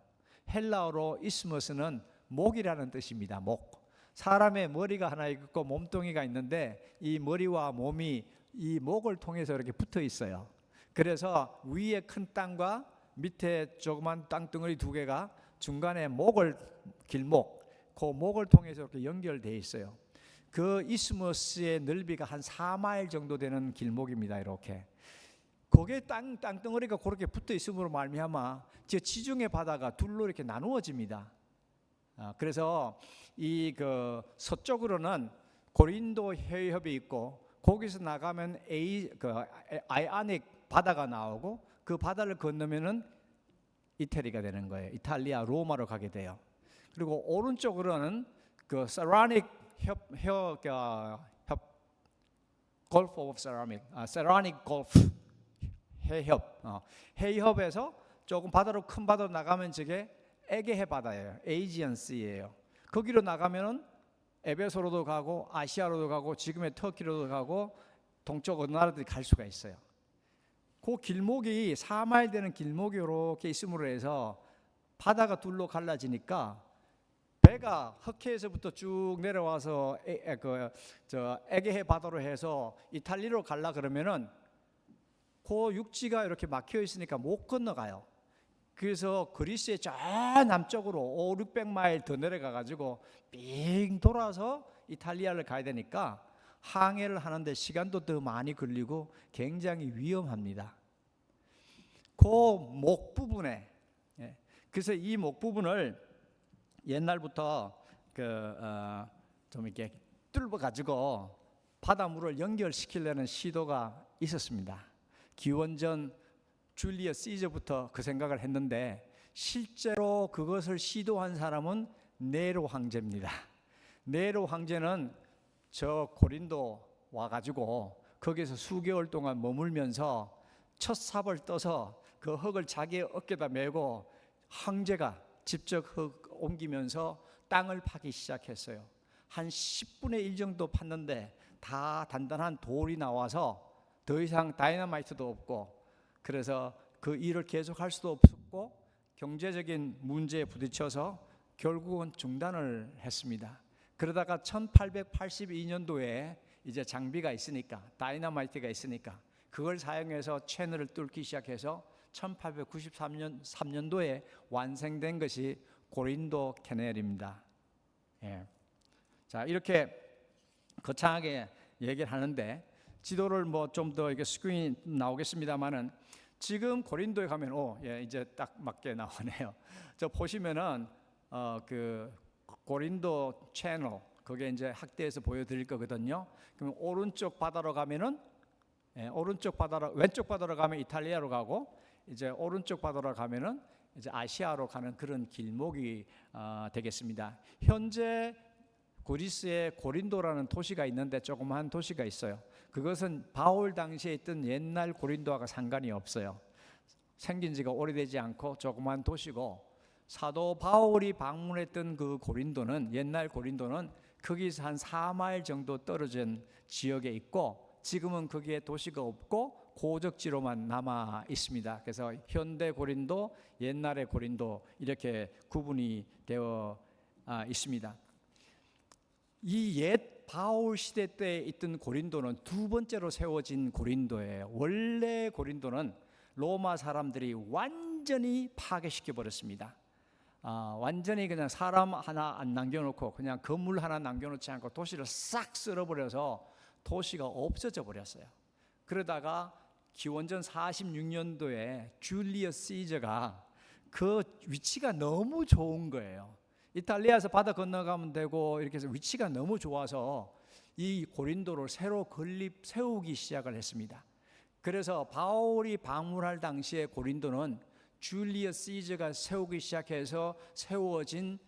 헬라어로 이스무스는 목이라는 뜻입니다. 목. 사람의 머리가 하나 있고 몸뚱이가 있는데 이 머리와 몸이 이 목을 통해서 이렇게 붙어 있어요. 그래서 위에 큰 땅과 밑에 조그만 땅덩어리 두 개가 중간에 길목, 그 목을 통해서 이렇게 연결되어 있어요. 그 이스무스의 넓이가 한 4마일 정도 되는 길목입니다. 이렇게. 거기에 땅덩어리가 그렇게 붙어 있음으로 말미암아 지중해 바다가 둘로 이렇게 나누어집니다. 그래서 이 그 서쪽으로는 고린도 해협이 있고, 거기서 나가면 아이아닉 바다가 나오고, 그 바다를 건너면은 이태리가 되는 거예요. 이탈리아 로마로 가게 돼요. 그리고 오른쪽으로는 그 세라닉 골프 오브 세라닉 골프 해협. 해협에서 조금 바다로 큰 바다로 나가면 저게 에게해 바다예요. 에이지언 시예요. 거기로 나가면은 에베소로도 가고 아시아로도 가고 지금의 터키로도 가고 동쪽 어느 나라들이 갈 수가 있어요. 그 길목이 4마일 되는 길목이 이렇게 있음으로 해서 바다가 둘로 갈라지니까 배가 흑해에서부터 쭉 내려와서 에게해 바다로 해서 이탈리아로 갈라 그러면은 그 육지가 이렇게 막혀 있으니까 못 건너가요. 그래서 그리스의 저 남쪽으로 500~600마일 더 내려가 가지고 빙 돌아서 이탈리아를 가야 되니까 항해를 하는데 시간도 더 많이 걸리고 굉장히 위험합니다. 그 목 부분에, 그래서 이 목 부분을 옛날부터 좀 이렇게 뚫어 가지고 바닷물을 연결시키려는 시도가 있었습니다. 기원전 줄리어스 시저부터 그 생각을 했는데 실제로 그것을 시도한 사람은 네로 황제입니다. 네로 황제는 저 고린도 와가지고 거기서 수개월 동안 머물면서 첫 삽을 떠서 그 흙을 자기의 어깨에다 메고 황제가 직접 흙 옮기면서 땅을 파기 시작했어요. 한 10분의 1 정도 팠는데 다 단단한 돌이 나와서 더 이상 다이너마이트도 없고, 그래서 그 일을 계속할 수도 없었고 경제적인 문제에 부딪혀서 결국은 중단을 했습니다. 그러다가 1882년도에 이제 장비가 있으니까, 다이너마이트가 있으니까 그걸 사용해서 채널을 뚫기 시작해서 1893년도에 완성된 것이 고린도 캐넬입니다. 자, 이렇게 거창하게 얘기를 하는데 지도를 뭐 좀 더 이게 스크린 나오겠습니다만은 지금 고린도에 가면 이제 딱 맞게 나오네요. 저 보시면은 그 고린도 채널, 그게 이제 학대에서 보여드릴 거거든요. 그럼 오른쪽 바다로 가면은 왼쪽 바다로 가면 이탈리아로 가고, 이제 오른쪽 바다로 가면은 이제 아시아로 가는 그런 길목이 되겠습니다. 현재 그리스에 고린도라는 도시가 있는데 조그마한 도시가 있어요. 그것은 바울 당시에 있던 옛날 고린도와 상관이 없어요. 생긴 지가 오래되지 않고 조그마한 도시고, 사도 바울이 방문했던 그 고린도는, 옛날 고린도는 거기서 한 4마일 정도 떨어진 지역에 있고 지금은 거기에 도시가 없고 고적지로만 남아 있습니다. 그래서 현대 고린도, 옛날의 고린도 이렇게 구분이 되어 있습니다. 이 옛 바울 시대 때 있던 고린도는 두 번째로 세워진 고린도예요. 원래 고린도는 로마 사람들이 완전히 파괴시켜 버렸습니다. 완전히 그냥 사람 하나 안 남겨놓고 그냥 건물 하나 남겨놓지 않고 도시를 싹 쓸어버려서 도시가 없어져 버렸어요. 그러다가 기원전 46년도에 줄리어스 시저가 그 위치가 너무 좋은 거예요. 이탈리아에서 바다 건너가면 되고 이렇게 해서 위치가 너무 좋아서 이 고린도를 새로 세우기 시작을 했습니다. 그래서 바울이 방문할 당시에 고린도는 줄리어스 시저가 세우기 시작해서 세워진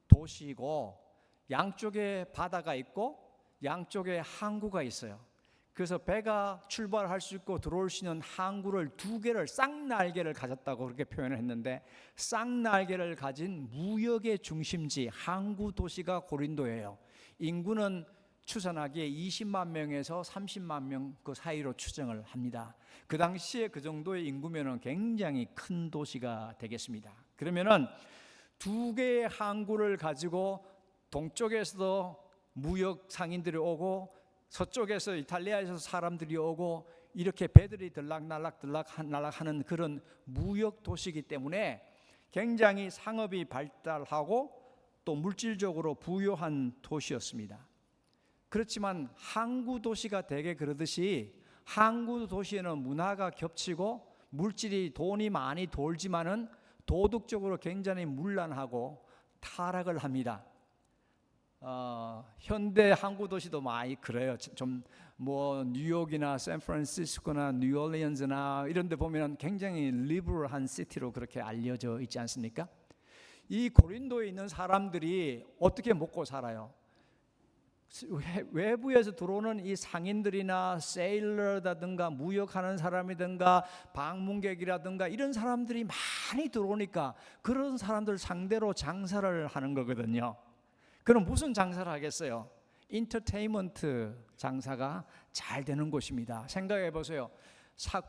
도시고, 양쪽에 바다가 있고 양쪽에 항구가 있어요. 그래서 배가 출발할 수 있고 들어올 수 있는 항구를 2개를 쌍날개를 가졌다고 그렇게 표현을 했는데, 쌍날개를 가진 무역의 중심지 항구 도시가 고린도예요. 인구는 추산하기에 20만 명에서 30만 명 그 사이로 추정을 합니다. 그 당시에 그 정도의 인구면은 굉장히 큰 도시가 되겠습니다. 그러면은 2개의 항구를 가지고 동쪽에서도 무역 상인들이 오고 서쪽에서 이탈리아에서 사람들이 오고 이렇게 배들이 들락날락하는 그런 무역 도시이기 때문에 굉장히 상업이 발달하고 또 물질적으로 부유한 도시였습니다. 그렇지만 항구 도시가 되게 그러듯이 항구 도시에는 문화가 겹치고 물질이 돈이 많이 돌지만은 도덕적으로 굉장히 문란하고 타락을 합니다. 현대 항구 도시도 많이 그래요. 좀 뭐 뉴욕이나 샌프란시스코나 뉴올리언즈나 이런 데 보면 굉장히 리버럴한 시티로 그렇게 알려져 있지 않습니까? 이 고린도에 있는 사람들이 어떻게 먹고 살아요? 외부에서 들어오는 이 상인들이나 세일러라든가 무역하는 사람이든가 방문객이라든가 이런 사람들이 많이 들어오니까 그런 사람들 상대로 장사를 하는 거거든요. 그럼 무슨 장사를 하겠어요? 인터테인먼트 장사가 잘 되는 곳입니다. 생각해 보세요.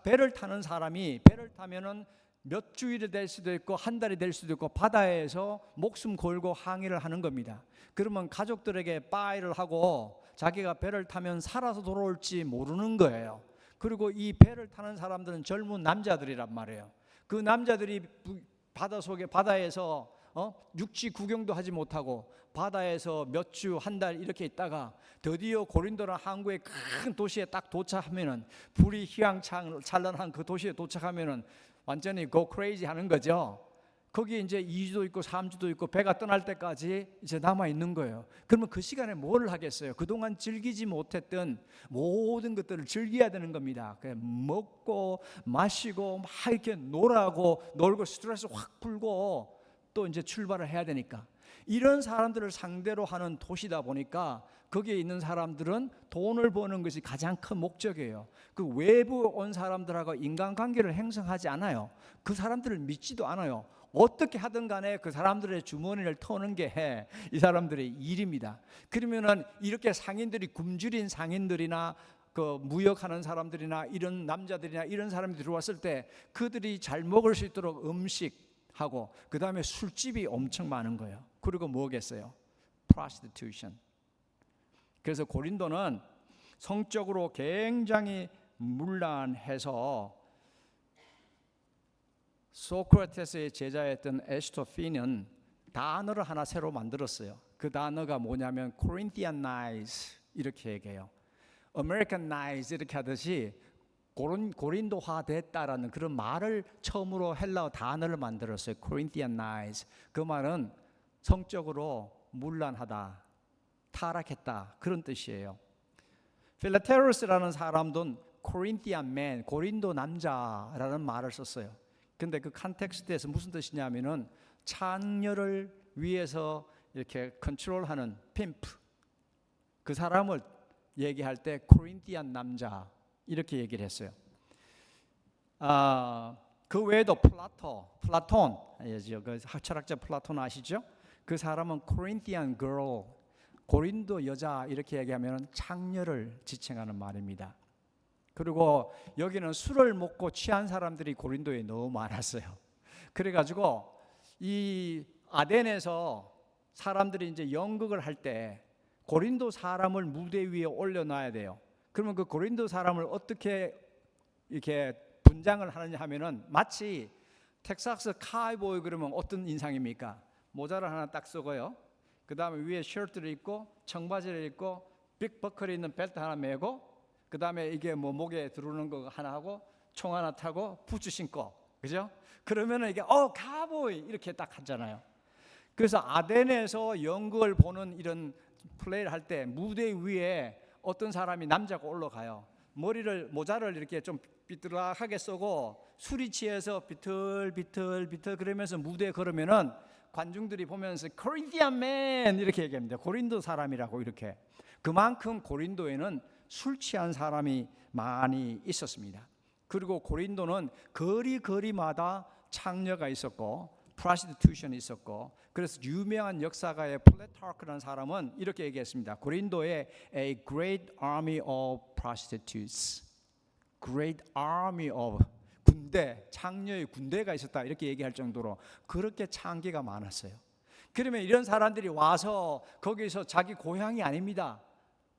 배를 타는 사람이 배를 타면은 몇 주일이 될 수도 있고 한 달이 될 수도 있고 바다에서 목숨 걸고 항해를 하는 겁니다. 그러면 가족들에게 빠이를 하고 자기가 배를 타면 살아서 돌아올지 모르는 거예요. 그리고 이 배를 타는 사람들은 젊은 남자들이란 말이에요. 그 남자들이 바다에서 육지 구경도 하지 못하고 바다에서 몇 주, 한 달 이렇게 있다가 드디어 고린도나 항구의 큰 도시에 딱 도착하면은 불이 휘황찬란한 그 도시에 도착하면은 완전히 go crazy 하는 거죠. 거기 이제 2주도 있고 3주도 있고 배가 떠날 때까지 이제 남아 있는 거예요. 그러면 그 시간에 뭘 하겠어요? 그동안 즐기지 못했던 모든 것들을 즐겨야 되는 겁니다. 먹고 마시고 막 이렇게 놀고 스트레스 확 풀고 또 이제 출발을 해야 되니까, 이런 사람들을 상대로 하는 도시다 보니까 거기에 있는 사람들은 돈을 버는 것이 가장 큰 목적이에요. 그 외부 온 사람들하고 인간관계를 형성하지 않아요. 그 사람들을 믿지도 않아요. 어떻게 하든 간에 그 사람들의 주머니를 터는 게 이 사람들의 일입니다. 그러면은 이렇게 상인들이, 굶주린 상인들이나 그 무역하는 사람들이나 이런 남자들이나 이런 사람들이 들어왔을 때 그들이 잘 먹을 수 있도록 음식하고, 그 다음에 술집이 엄청 많은 거예요. 그리고 뭐겠어요? prostitution. 그래서 고린도는 성적으로 굉장히 문란해서 소크라테스의 제자였던 에스토피는 단어를 하나 새로 만들었어요. 그 단어가 뭐냐면 Corinthianize 이렇게 얘기해요. Americanize 이렇게 하듯이 고린도화 됐다라는 그런 말을 처음으로 헬라어 단어를 만들었어요. Corinthianize. 그 말은 성적으로 문란하다, 타락했다, 그런 뜻이에요. 필라테로스라는 사람도 Corinthian man, 고린도 남자라는 말을 썼어요. 근데 그 컨텍스트에서 무슨 뜻이냐면은 창녀를 위해서 이렇게 컨트롤하는 핌프, 그 사람을 얘기할 때 코린티안 남자 이렇게 얘기를 했어요. 그 외에도 플라톤, 그 철학자 플라톤 아시죠? 그 사람은 Corinthian girl, 고린도 여자 이렇게 얘기하면 창녀를 지칭하는 말입니다. 그리고 여기는 술을 먹고 취한 사람들이 고린도에 너무 많았어요. 그래가지고 이 아덴에서 사람들이 이제 연극을 할 때 고린도 사람을 무대 위에 올려놔야 돼요. 그러면 그 고린도 사람을 어떻게 이렇게 분장을 하느냐 하면은 마치 텍사스 카우보이 그러면 어떤 인상입니까? 모자를 하나 딱 쓰고요. 그 다음에 위에 셔츠를 입고 청바지를 입고 빅버클이 있는 벨트 하나 메고, 그 다음에 이게 뭐 목에 두르는 거 하나 하고 총 하나 타고 부츠 신고, 그죠? 그러면은 이게 카우보이 이렇게 딱 하잖아요. 그래서 아덴에서 연극을 보는 이런 플레이를 할 때 무대 위에 어떤 사람이 남자가 올라가요. 모자를 이렇게 좀 삐뚤하게 쓰고 술이 취해서 비틀비틀 그러면서 무대에 걸으면은 관중들이 보면서 Corinthian man 이렇게 얘기합니다. 고린도 사람이라고 이렇게. 그만큼 고린도에는 술 취한 사람이 많이 있었습니다. 그리고 고린도는 거리마다 창녀가 있었고 prostitution이 있었고, 그래서 유명한 역사가의 플루타르크라는 사람은 이렇게 얘기했습니다. 고린도에 a great army of prostitutes, great army of 군대, 창녀의 군대가 있었다 이렇게 얘기할 정도로 그렇게 창기가 많았어요. 그러면 이런 사람들이 와서 거기서 자기 고향이 아닙니다.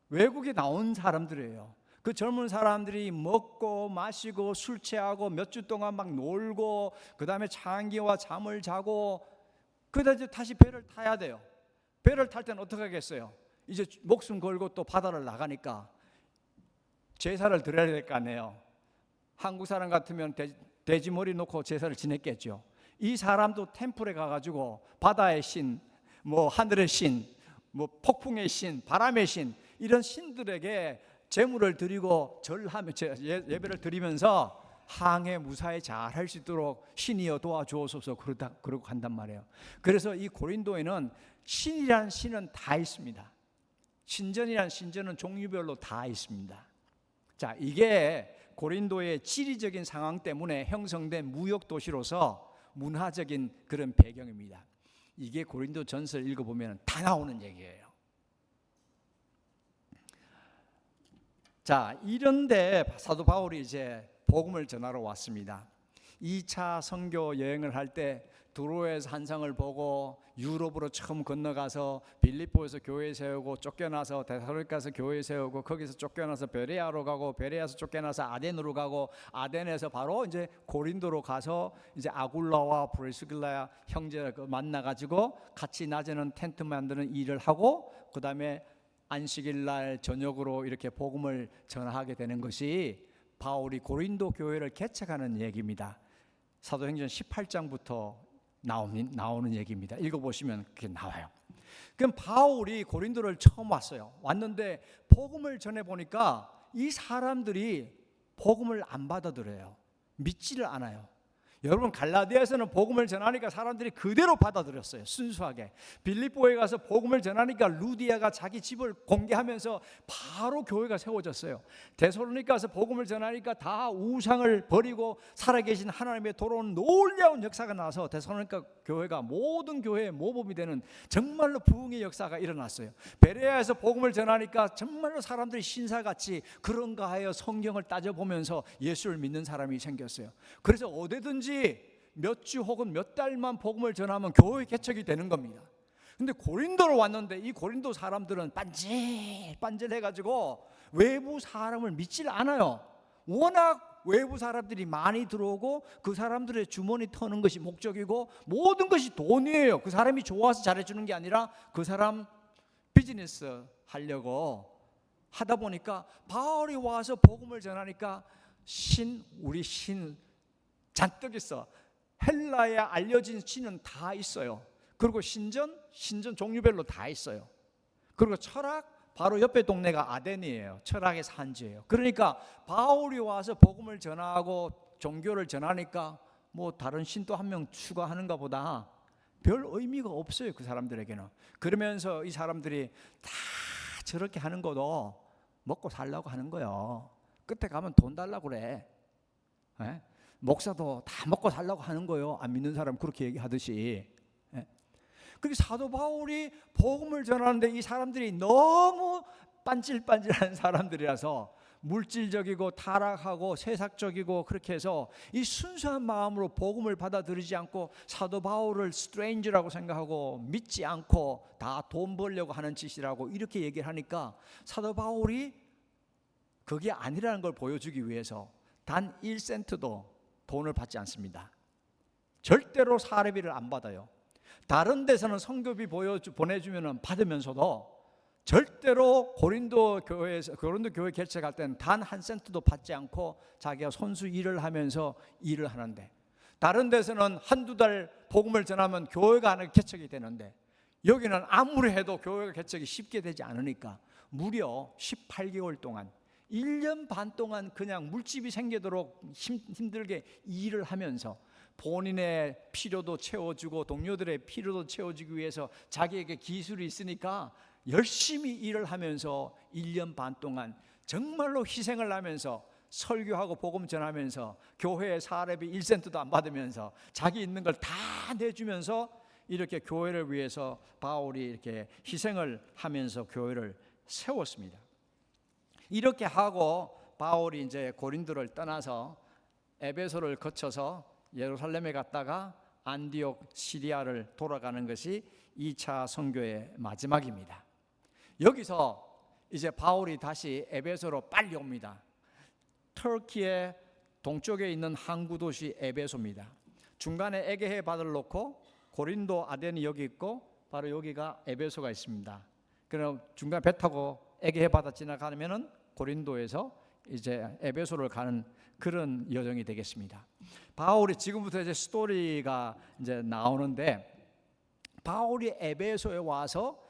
외국에 나온 사람들이에요. 그 젊은 사람들이 먹고 마시고 술 취하고 몇 주 동안 막 놀고, 그 다음에 장기와 잠을 자고, 그다음 이제 다시 배를 타야 돼요. 배를 탈 때는 어떻게 하겠어요? 이제 목숨 걸고 또 바다를 나가니까 제사를 드려야 될 거 아니에요. 한국 사람 같으면 돼지 머리 놓고 제사를 지냈겠죠. 이 사람도 템플에 가가지고 바다의 신, 뭐 하늘의 신, 뭐 폭풍의 신, 바람의 신, 이런 신들에게 제물을 드리고 절하며 예배를 드리면서 항해 무사히 잘 할 수 있도록 신이여 도와주옵소서 그러고 간단 말이에요. 그래서 이 고린도에는 신이란 신은 다 있습니다. 신전이란 신전은 종류별로 다 있습니다. 자, 이게 고린도의 지리적인 상황 때문에 형성된 무역 도시로서 문화적인 그런 배경입니다. 이게 고린도 전서를 읽어보면 다 나오는 얘기예요. 자, 이런데 사도 바울이 이제 복음을 전하러 왔습니다. 2차 선교 여행을 할 때 드로에서 환상을 보고 유럽으로 처음 건너가서 빌립보에서 교회 세우고 쫓겨나서 데살로니가서 교회 세우고 거기서 쫓겨나서 베레아로 가고 베레아서 쫓겨나서 아덴으로 가고 아덴에서 바로 이제 고린도로 가서 이제 아굴라와 브리스길라 형제를 만나 가지고 같이 낮에는 텐트 만드는 일을 하고 그다음에 안식일 날 저녁으로 이렇게 복음을 전하게 되는 것이 바울이 고린도 교회를 개척하는 얘기입니다. 사도행전 18장부터 나오는 얘기입니다. 읽어보시면 그게 나와요. 그럼 바울이 고린도를 처음 왔어요. 왔는데 복음을 전해보니까 이 사람들이 복음을 안 받아들여요. 믿지를 않아요. 여러분 갈라디아에서는 복음을 전하니까 사람들이 그대로 받아들였어요. 순수하게. 빌립보에 가서 복음을 전하니까 루디아가 자기 집을 공개하면서 바로 교회가 세워졌어요. 데살로니가에서 복음을 전하니까 다 우상을 버리고 살아계신 하나님의 돌아온 놀라운 역사가 나서 데살로니가 교회가 모든 교회의 모범이 되는 정말로 부흥의 역사가 일어났어요. 베레아에서 복음을 전하니까 정말로 사람들이 신사같이 그런가 하여 성경을 따져보면서 예수를 믿는 사람이 생겼어요. 그래서 어디든지 몇 주 혹은 몇 달만 복음을 전하면 교회 개척이 되는 겁니다. 근데 고린도로 왔는데 이 고린도 사람들은 빤질해가지고 외부 사람을 믿질 않아요. 워낙 외부 사람들이 많이 들어오고 그 사람들의 주머니 터는 것이 목적이고 모든 것이 돈이에요. 그 사람이 좋아서 잘해주는 게 아니라 그 사람 비즈니스 하려고 하다 보니까 바울이 와서 복음을 전하니까 우리 신 잔뜩 있어. 헬라에 알려진 신은 다 있어요. 그리고 신전 종류별로 다 있어요. 그리고 철학, 바로 옆에 동네가 아덴이에요. 철학의 산지예요. 그러니까 바울이 와서 복음을 전하고 종교를 전하니까 뭐 다른 신도 한 명 추가하는가 보다 별 의미가 없어요. 그 사람들에게는. 그러면서 이 사람들이 다 저렇게 하는 것도 먹고 살려고 하는 거예요. 끝에 가면 돈 달라고 그래. 네? 목사도 다 먹고 살려고 하는 거예요. 안 믿는 사람 그렇게 얘기하듯이. 그리고 사도 바울이 복음을 전하는데 이 사람들이 너무 빤질빤질한 사람들이라서 물질적이고 타락하고 세상적이고 그렇게 해서 이 순수한 마음으로 복음을 받아들이지 않고 사도 바울을 스트레인저라고 생각하고 믿지 않고 다 돈 벌려고 하는 짓이라고 이렇게 얘기를 하니까 사도 바울이 그게 아니라는 걸 보여주기 위해서 단 1센트도 돈을 받지 않습니다. 절대로 사례비를 안 받아요. 다른 데서는 선교비 보내주면 받으면서도 절대로 고린도 교회 개척할 때는 단 한 센트도 받지 않고 자기가 손수 일을 하면서 일을 하는데 다른 데서는 한두 달 복음을 전하면 교회가 하나 개척이 되는데 여기는 아무리 해도 교회가 개척이 쉽게 되지 않으니까 무려 18개월 동안 1년 반 동안 그냥 물집이 생기도록 힘들게 일을 하면서 본인의 필요도 채워주고 동료들의 필요도 채워주기 위해서 자기에게 기술이 있으니까 열심히 일을 하면서 1년 반 동안 정말로 희생을 하면서 설교하고 복음 전하면서 교회의 사례비 1센트도 안 받으면서 자기 있는 걸 다 내주면서 이렇게 교회를 위해서 바울이 이렇게 희생을 하면서 교회를 세웠습니다. 이렇게 하고 바울이 이제 고린도를 떠나서 에베소를 거쳐서 예루살렘에 갔다가 안디옥 시리아를 돌아가는 것이 2차 선교의 마지막입니다. 여기서 이제 바울이 다시 에베소로 빨리 옵니다. 터키의 동쪽에 있는 항구 도시 에베소입니다. 중간에 에게해 바다를 놓고 고린도 아덴이 여기 있고 바로 여기가 에베소가 있습니다. 그럼 중간 배 타고 에게해 바다 지나가면은 고린도에서 이제 에베소를 가는 그런 여정이 되겠습니다. 바울이 지금부터 이제 스토리가 이제 나오는데 바울이 에베소에 와서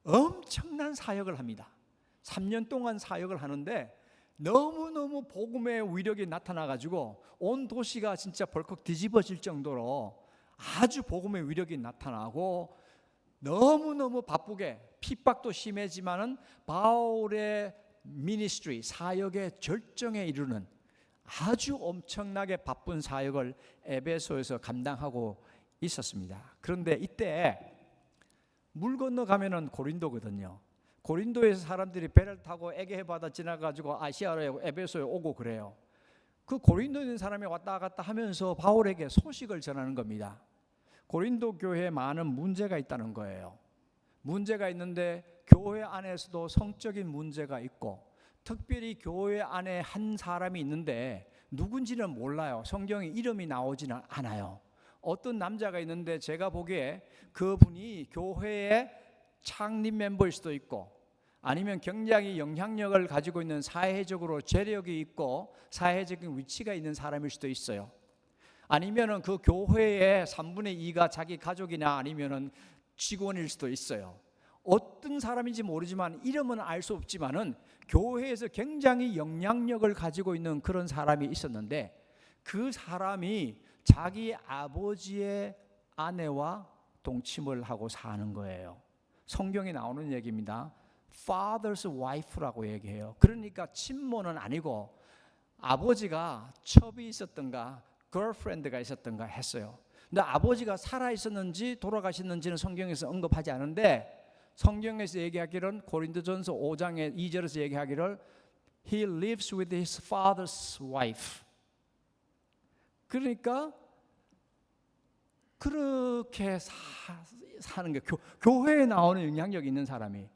엄청난 사역을 합니다. 3년 동안 사역을 하는데 너무너무 복음의 위력이 나타나 가지고 온 도시가 진짜 벌컥 뒤집어질 정도로 아주 복음의 위력이 나타나고 너무너무 바쁘게 핍박도 심해지만은 바울의 미니스트리 사역의 절정에 이르는 아주 엄청나게 바쁜 사역을 에베소에서 감당하고 있었습니다. 그런데 이때 물 건너가면은 고린도거든요. 고린도에서 사람들이 배를 타고 에게해 바다 지나가지고 아시아로 에베소에 오고 그래요. 그 고린도에 있는 사람이 왔다 갔다 하면서 바울에게 소식을 전하는 겁니다. 고린도 교회에 많은 문제가 있다는 거예요. 문제가 있는데 교회 안에서도 성적인 문제가 있고, 특별히 교회 안에 한 사람이 있는데 누군지는 몰라요. 성경에 이름이 나오지는 않아요. 어떤 남자가 있는데 제가 보기에 그분이 교회의 창립 멤버일 수도 있고, 아니면 굉장히 영향력을 가지고 있는, 사회적으로 재력이 있고 사회적인 위치가 있는 사람일 수도 있어요. 아니면은 그 교회의 3분의 2가 자기 가족이나 아니면은 직원일 수도 있어요. 어떤 사람인지 모르지만, 이름은 알 수 없지만은 교회에서 굉장히 영향력을 가지고 있는 그런 사람이 있었는데, 그 사람이 자기 아버지의 아내와 동침을 하고 사는 거예요. 성경에 나오는 얘기입니다. Father's wife라고 얘기해요. 그러니까 친모는 아니고 아버지가 첩이 있었던가 girlfriend가 있었던가 했어요. 근데 아버지가 살아 있었는지 돌아가셨는지는 성경에서 언급하지 않은데, 성경에서 얘기하기를, 고린도전서 5장의 2절에서 얘기하기를 He lives with his father's wife. 그러니까 그렇게 사는 게 교회에 나오는 영향력 있는 사람이.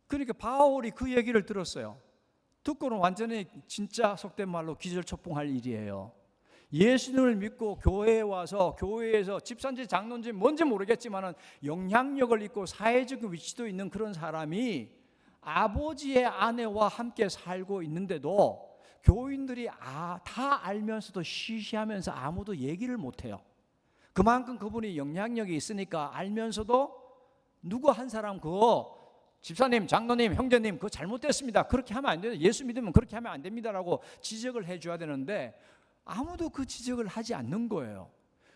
그러니까 바울이 그 얘기를 들었어요. 듣고는 완전히 진짜 속된 말로 기절초풍할 일이에요. 예수님을 믿고 교회에 와서 교회에서 집사인지 장로인지 뭔지 모르겠지만 영향력을 있고 사회적인 위치도 있는 그런 사람이 아버지의 아내와 함께 살고 있는데도 교인들이 다 알면서도 쉬쉬하면서 아무도 얘기를 못해요. 그만큼 그분이 영향력이 있으니까 알면서도 누구 한 사람 그거 집사님, 장로님, 형제님 그거 잘못됐습니다. 그렇게 하면 안 돼요. 예수 믿으면 그렇게 하면 안 됩니다라고 지적을 해줘야 되는데 아무도 그 지적을 하지 않는 거예요.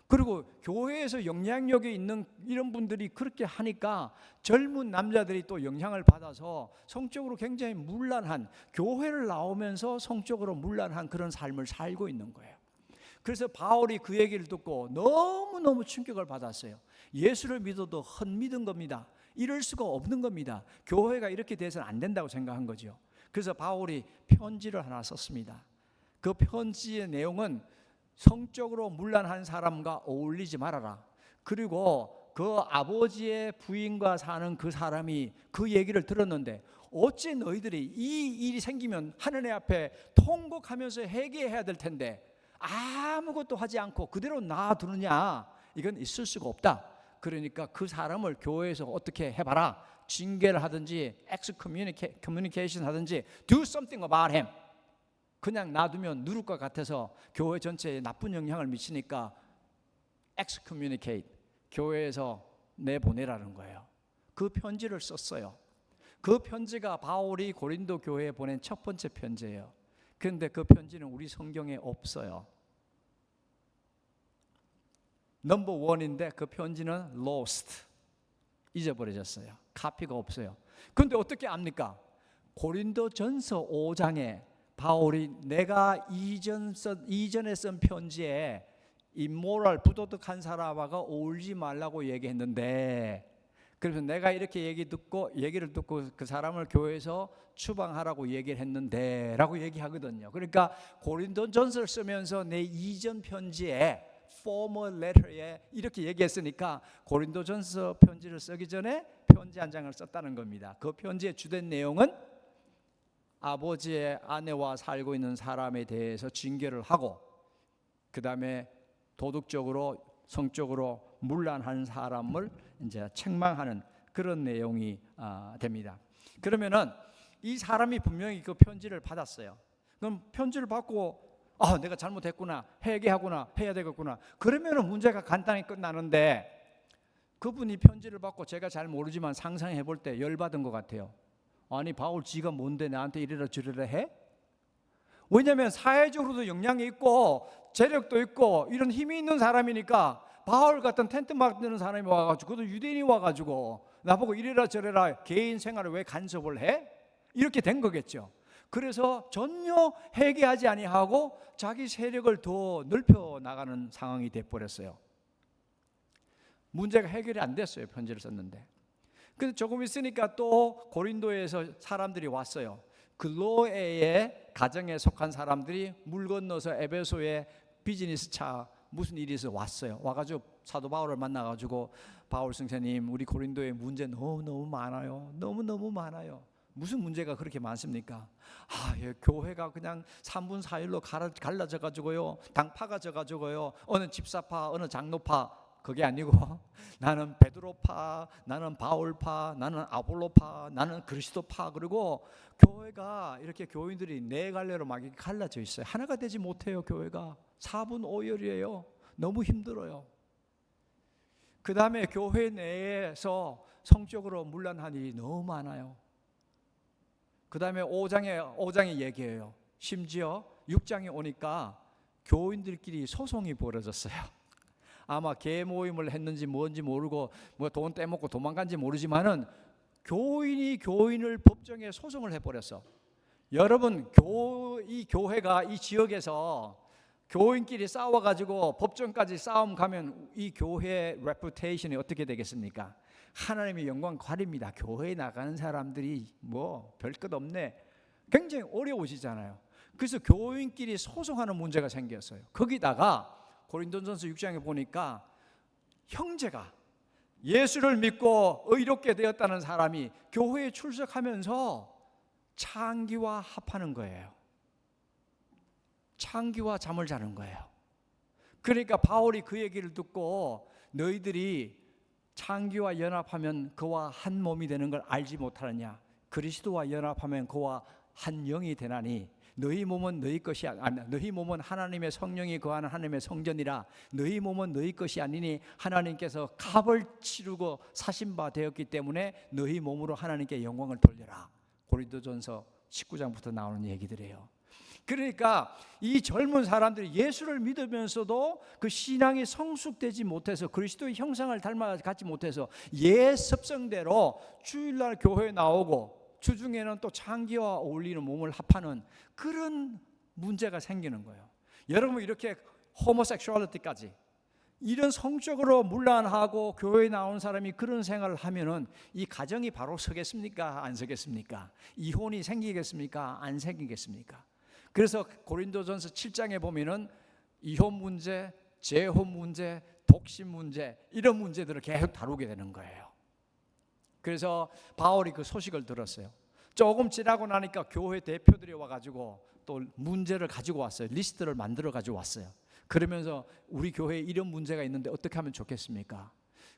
그리고 교회에서 영향력이 있는 이런 분들이 그렇게 하니까 젊은 남자들이 또 영향을 받아서 성적으로 굉장히 문란한, 교회를 나오면서 성적으로 문란한 그런 삶을 살고 있는 거예요. 그래서 바울이 그 얘기를 듣고 너무너무 충격을 받았어요. 예수를 믿어도 헛믿은 겁니다. 이럴 수가 없는 겁니다. 교회가 이렇게 돼서는 안 된다고 생각한 거죠. 그래서 바울이 편지를 하나 썼습니다. 그 편지의 내용은 성적으로 문란한 사람과 어울리지 말아라. 그리고 그 아버지의 부인과 사는 그 사람이 그 얘기를 들었는데 어찌 너희들이 이 일이 생기면 하느님 앞에 통곡하면서 회개해야 될 텐데 아무것도 하지 않고 그대로 놔두느냐? 이건 있을 수가 없다. 그러니까 그 사람을 교회에서 어떻게 해봐라. 징계를 하든지 excommunication 하든지 do something about him. 그냥 놔두면 누를 것 같아서 교회 전체에 나쁜 영향을 미치니까 excommunicate, 교회에서 내보내라는 거예요. 그 편지를 썼어요. 그 편지가 바울이 고린도 교회에 보낸 첫 번째 편지예요. 그런데 그 편지는 우리 성경에 없어요. 넘버 원인데 그 편지는 lost, 잊어버려졌어요. 카피가 없어요. 그런데 어떻게 압니까? 고린도전서 5장에 바울이 내가 이전에 쓴 편지에 immoral, 부도덕한 사람하고 어울리지 말라고 얘기했는데, 그래서 내가 이렇게 얘기를 듣고 그 사람을 교회에서 추방하라고 얘기를 했는데 라고 얘기하거든요. 그러니까 고린도전서를 쓰면서 내 이전 편지에 former letter에 이렇게 얘기했으니까 고린도전서 편지를 쓰기 전에 편지 한 장을 썼다는 겁니다. 그 편지의 주된 내용은 아버지의 아내와 살고 있는 사람에 대해서 징계를 하고, 그 다음에 도덕적으로 성적으로 문란한 사람을 이제 책망하는 그런 내용이 됩니다. 그러면은 이 사람이 분명히 그 편지를 받았어요. 그럼 편지를 받고 내가 잘못했구나, 회개하구나, 해야 되겠구나. 그러면은 문제가 간단히 끝나는데, 그분이 편지를 받고 제가 잘 모르지만 상상해 볼 때 열받은 것 같아요. 아니 바울 지가 뭔데 나한테 이래라 저래라 해? 왜냐하면 사회적으로도 영향이 있고 재력도 있고 이런 힘이 있는 사람이니까 바울 같은 텐트 맡는 사람이 와가지고, 그것도 유대인이 와가지고 나보고 이래라 저래라 개인 생활을 왜 간섭을 해? 이렇게 된 거겠죠. 그래서 전혀 회개하지 아니하고 자기 세력을 더 넓혀 나가는 상황이 돼버렸어요. 문제가 해결이 안 됐어요. 편지를 썼는데. 근데 조금 있으니까 또 고린도에서 사람들이 왔어요. 글로에의 가정에 속한 사람들이 물 건너서 에베소에 비즈니스 차 무슨 일이 있어 왔어요. 와가지고 사도 바울을 만나가지고 바울 선생님, 우리 고린도에 문제 너무 많아요. 너무 많아요. 무슨 문제가 그렇게 많습니까? 교회가 그냥 3분 4일로 갈라져 가지고요, 당파가 져 가지고요, 어느 집사파 어느 장로파, 그게 아니고 나는 베드로파, 나는 바울파, 나는 아볼로파, 나는 그리스도파, 그리고 교회가 이렇게 교인들이 네 갈래로 막 갈라져 있어요. 하나가 되지 못해요. 교회가 4분 5열이에요. 너무 힘들어요. 그 다음에 교회 내에서 성적으로 문란한 일이 너무 많아요. 그 다음에 5장에 얘기해요. 심지어 6장에 오니까 교인들끼리 소송이 벌어졌어요. 아마 개 모임을 했는지 뭔지 모르고 뭐 돈 떼먹고 도망간지 모르지만은 교인이 교인을 법정에 소송을 해버렸어. 여러분, 이 교회가 이 지역에서 교인끼리 싸워가지고 법정까지 싸움 가면 이 교회의 레pu테이션이 어떻게 되겠습니까? 하나님의 영광 가립니다. 교회에 나가는 사람들이 뭐 별것 없네, 굉장히 어려우시잖아요. 그래서 교인끼리 소송하는 문제가 생겼어요. 거기다가 고린도전서 6장에 보니까 형제가 예수를 믿고 의롭게 되었다는 사람이 교회에 출석하면서 창기와 합하는 거예요. 창기와 잠을 자는 거예요. 그러니까 바울이 그 얘기를 듣고 너희들이 창기와 연합하면 그와 한 몸이 되는 걸 알지 못하느냐, 그리스도와 연합하면 그와 한 영이 되나니 너희 몸은 너희 것이 너희 몸은 하나님의 성령이 거하는 하나님의 성전이라. 너희 몸은 너희 것이 아니니 하나님께서 값을 치르고 사신 바 되었기 때문에 너희 몸으로 하나님께 영광을 돌려라. 고린도전서 19장부터 나오는 얘기들이에요. 그러니까 이 젊은 사람들이 예수를 믿으면서도 그 신앙이 성숙되지 못해서 그리스도의 형상을 닮아가지 못해서 옛 습성대로 주일날 교회에 나오고 주중에는 또 창기와 어울리는 몸을 합하는 그런 문제가 생기는 거예요. 여러분, 이렇게 호모섹슈얼리티까지 이런 성적으로 문란하고 교회에 나온 사람이 그런 생활을 하면은 이 가정이 바로 서겠습니까? 안 서겠습니까? 이혼이 생기겠습니까? 안 생기겠습니까? 그래서 고린도전서 7장에 보면은 이혼 문제, 재혼 문제, 독신 문제, 이런 문제들을 계속 다루게 되는 거예요. 그래서 바울이 그 소식을 들었어요. 조금 지나고 나니까 교회 대표들이 와가지고 또 문제를 가지고 왔어요. 리스트를 만들어 가지고 왔어요. 그러면서 우리 교회에 이런 문제가 있는데 어떻게 하면 좋겠습니까?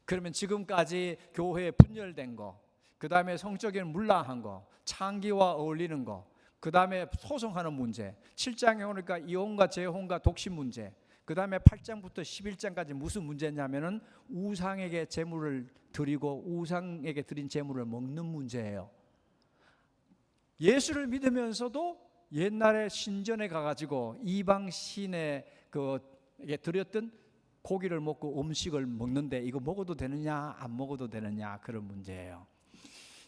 그러면 지금까지 교회에 분열된 거, 그 다음에 성적인 문란한 거, 창기와 어울리는 거, 그 다음에 소송하는 문제, 7장에 오니까 이혼과 재혼과 독신 문제, 그 다음에 8장부터 11장까지 무슨 문제냐면은 우상에게 제물을 드리고 우상에게 드린 제물을 먹는 문제예요. 예수를 믿으면서도 옛날에 신전에 가가지고 이방 신에 드렸던 고기를 먹고 음식을 먹는데 이거 먹어도 되느냐 안 먹어도 되느냐, 그런 문제예요.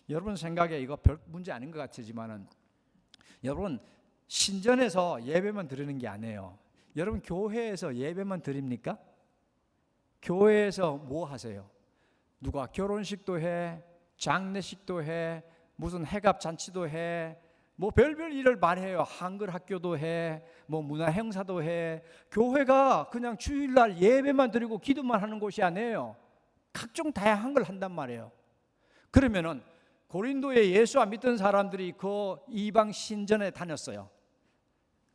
여러분 생각에 이거 별 문제 아닌 것 같지만은 여러분, 신전에서 예배만 드리는 게 아니에요. 여러분, 교회에서 예배만 드립니까? 교회에서 뭐 하세요? 누가 결혼식도 해, 장례식도 해, 무슨 해갑 잔치도 해, 뭐 별별 일을 많이 해요. 한글 학교도 해, 뭐 문화 행사도 해. 교회가 그냥 주일날 예배만 드리고 기도만 하는 곳이 아니에요. 각종 다양한 걸 한단 말이에요. 그러면은 고린도에 예수 안 믿던 사람들이 그 이방 신전에 다녔어요.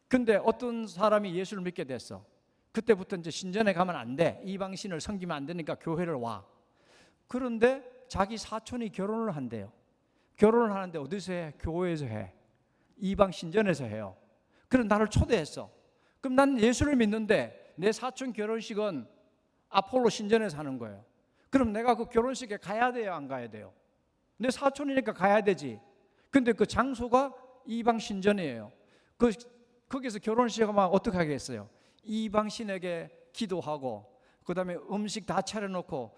근데 어떤 사람이 예수를 믿게 됐어. 그때부터 이제 신전에 가면 안 돼. 이방 신을 섬기면 안 되니까 교회를 와. 그런데 자기 사촌이 결혼을 한대요. 결혼을 하는데 어디서 해? 교회에서 해. 이방 신전에서 해요. 그럼 나를 초대했어. 그럼 난 예수를 믿는데 내 사촌 결혼식은 아폴로 신전에서 하는 거예요. 그럼 내가 그 결혼식에 가야 돼요, 안 가야 돼요? 내 사촌이니까 가야 되지. 근데 그 장소가 이방 신전이에요. 거기서 결혼식 하면 어떻게 하겠어요? 이방 신에게 기도하고 그 다음에 음식 다 차려놓고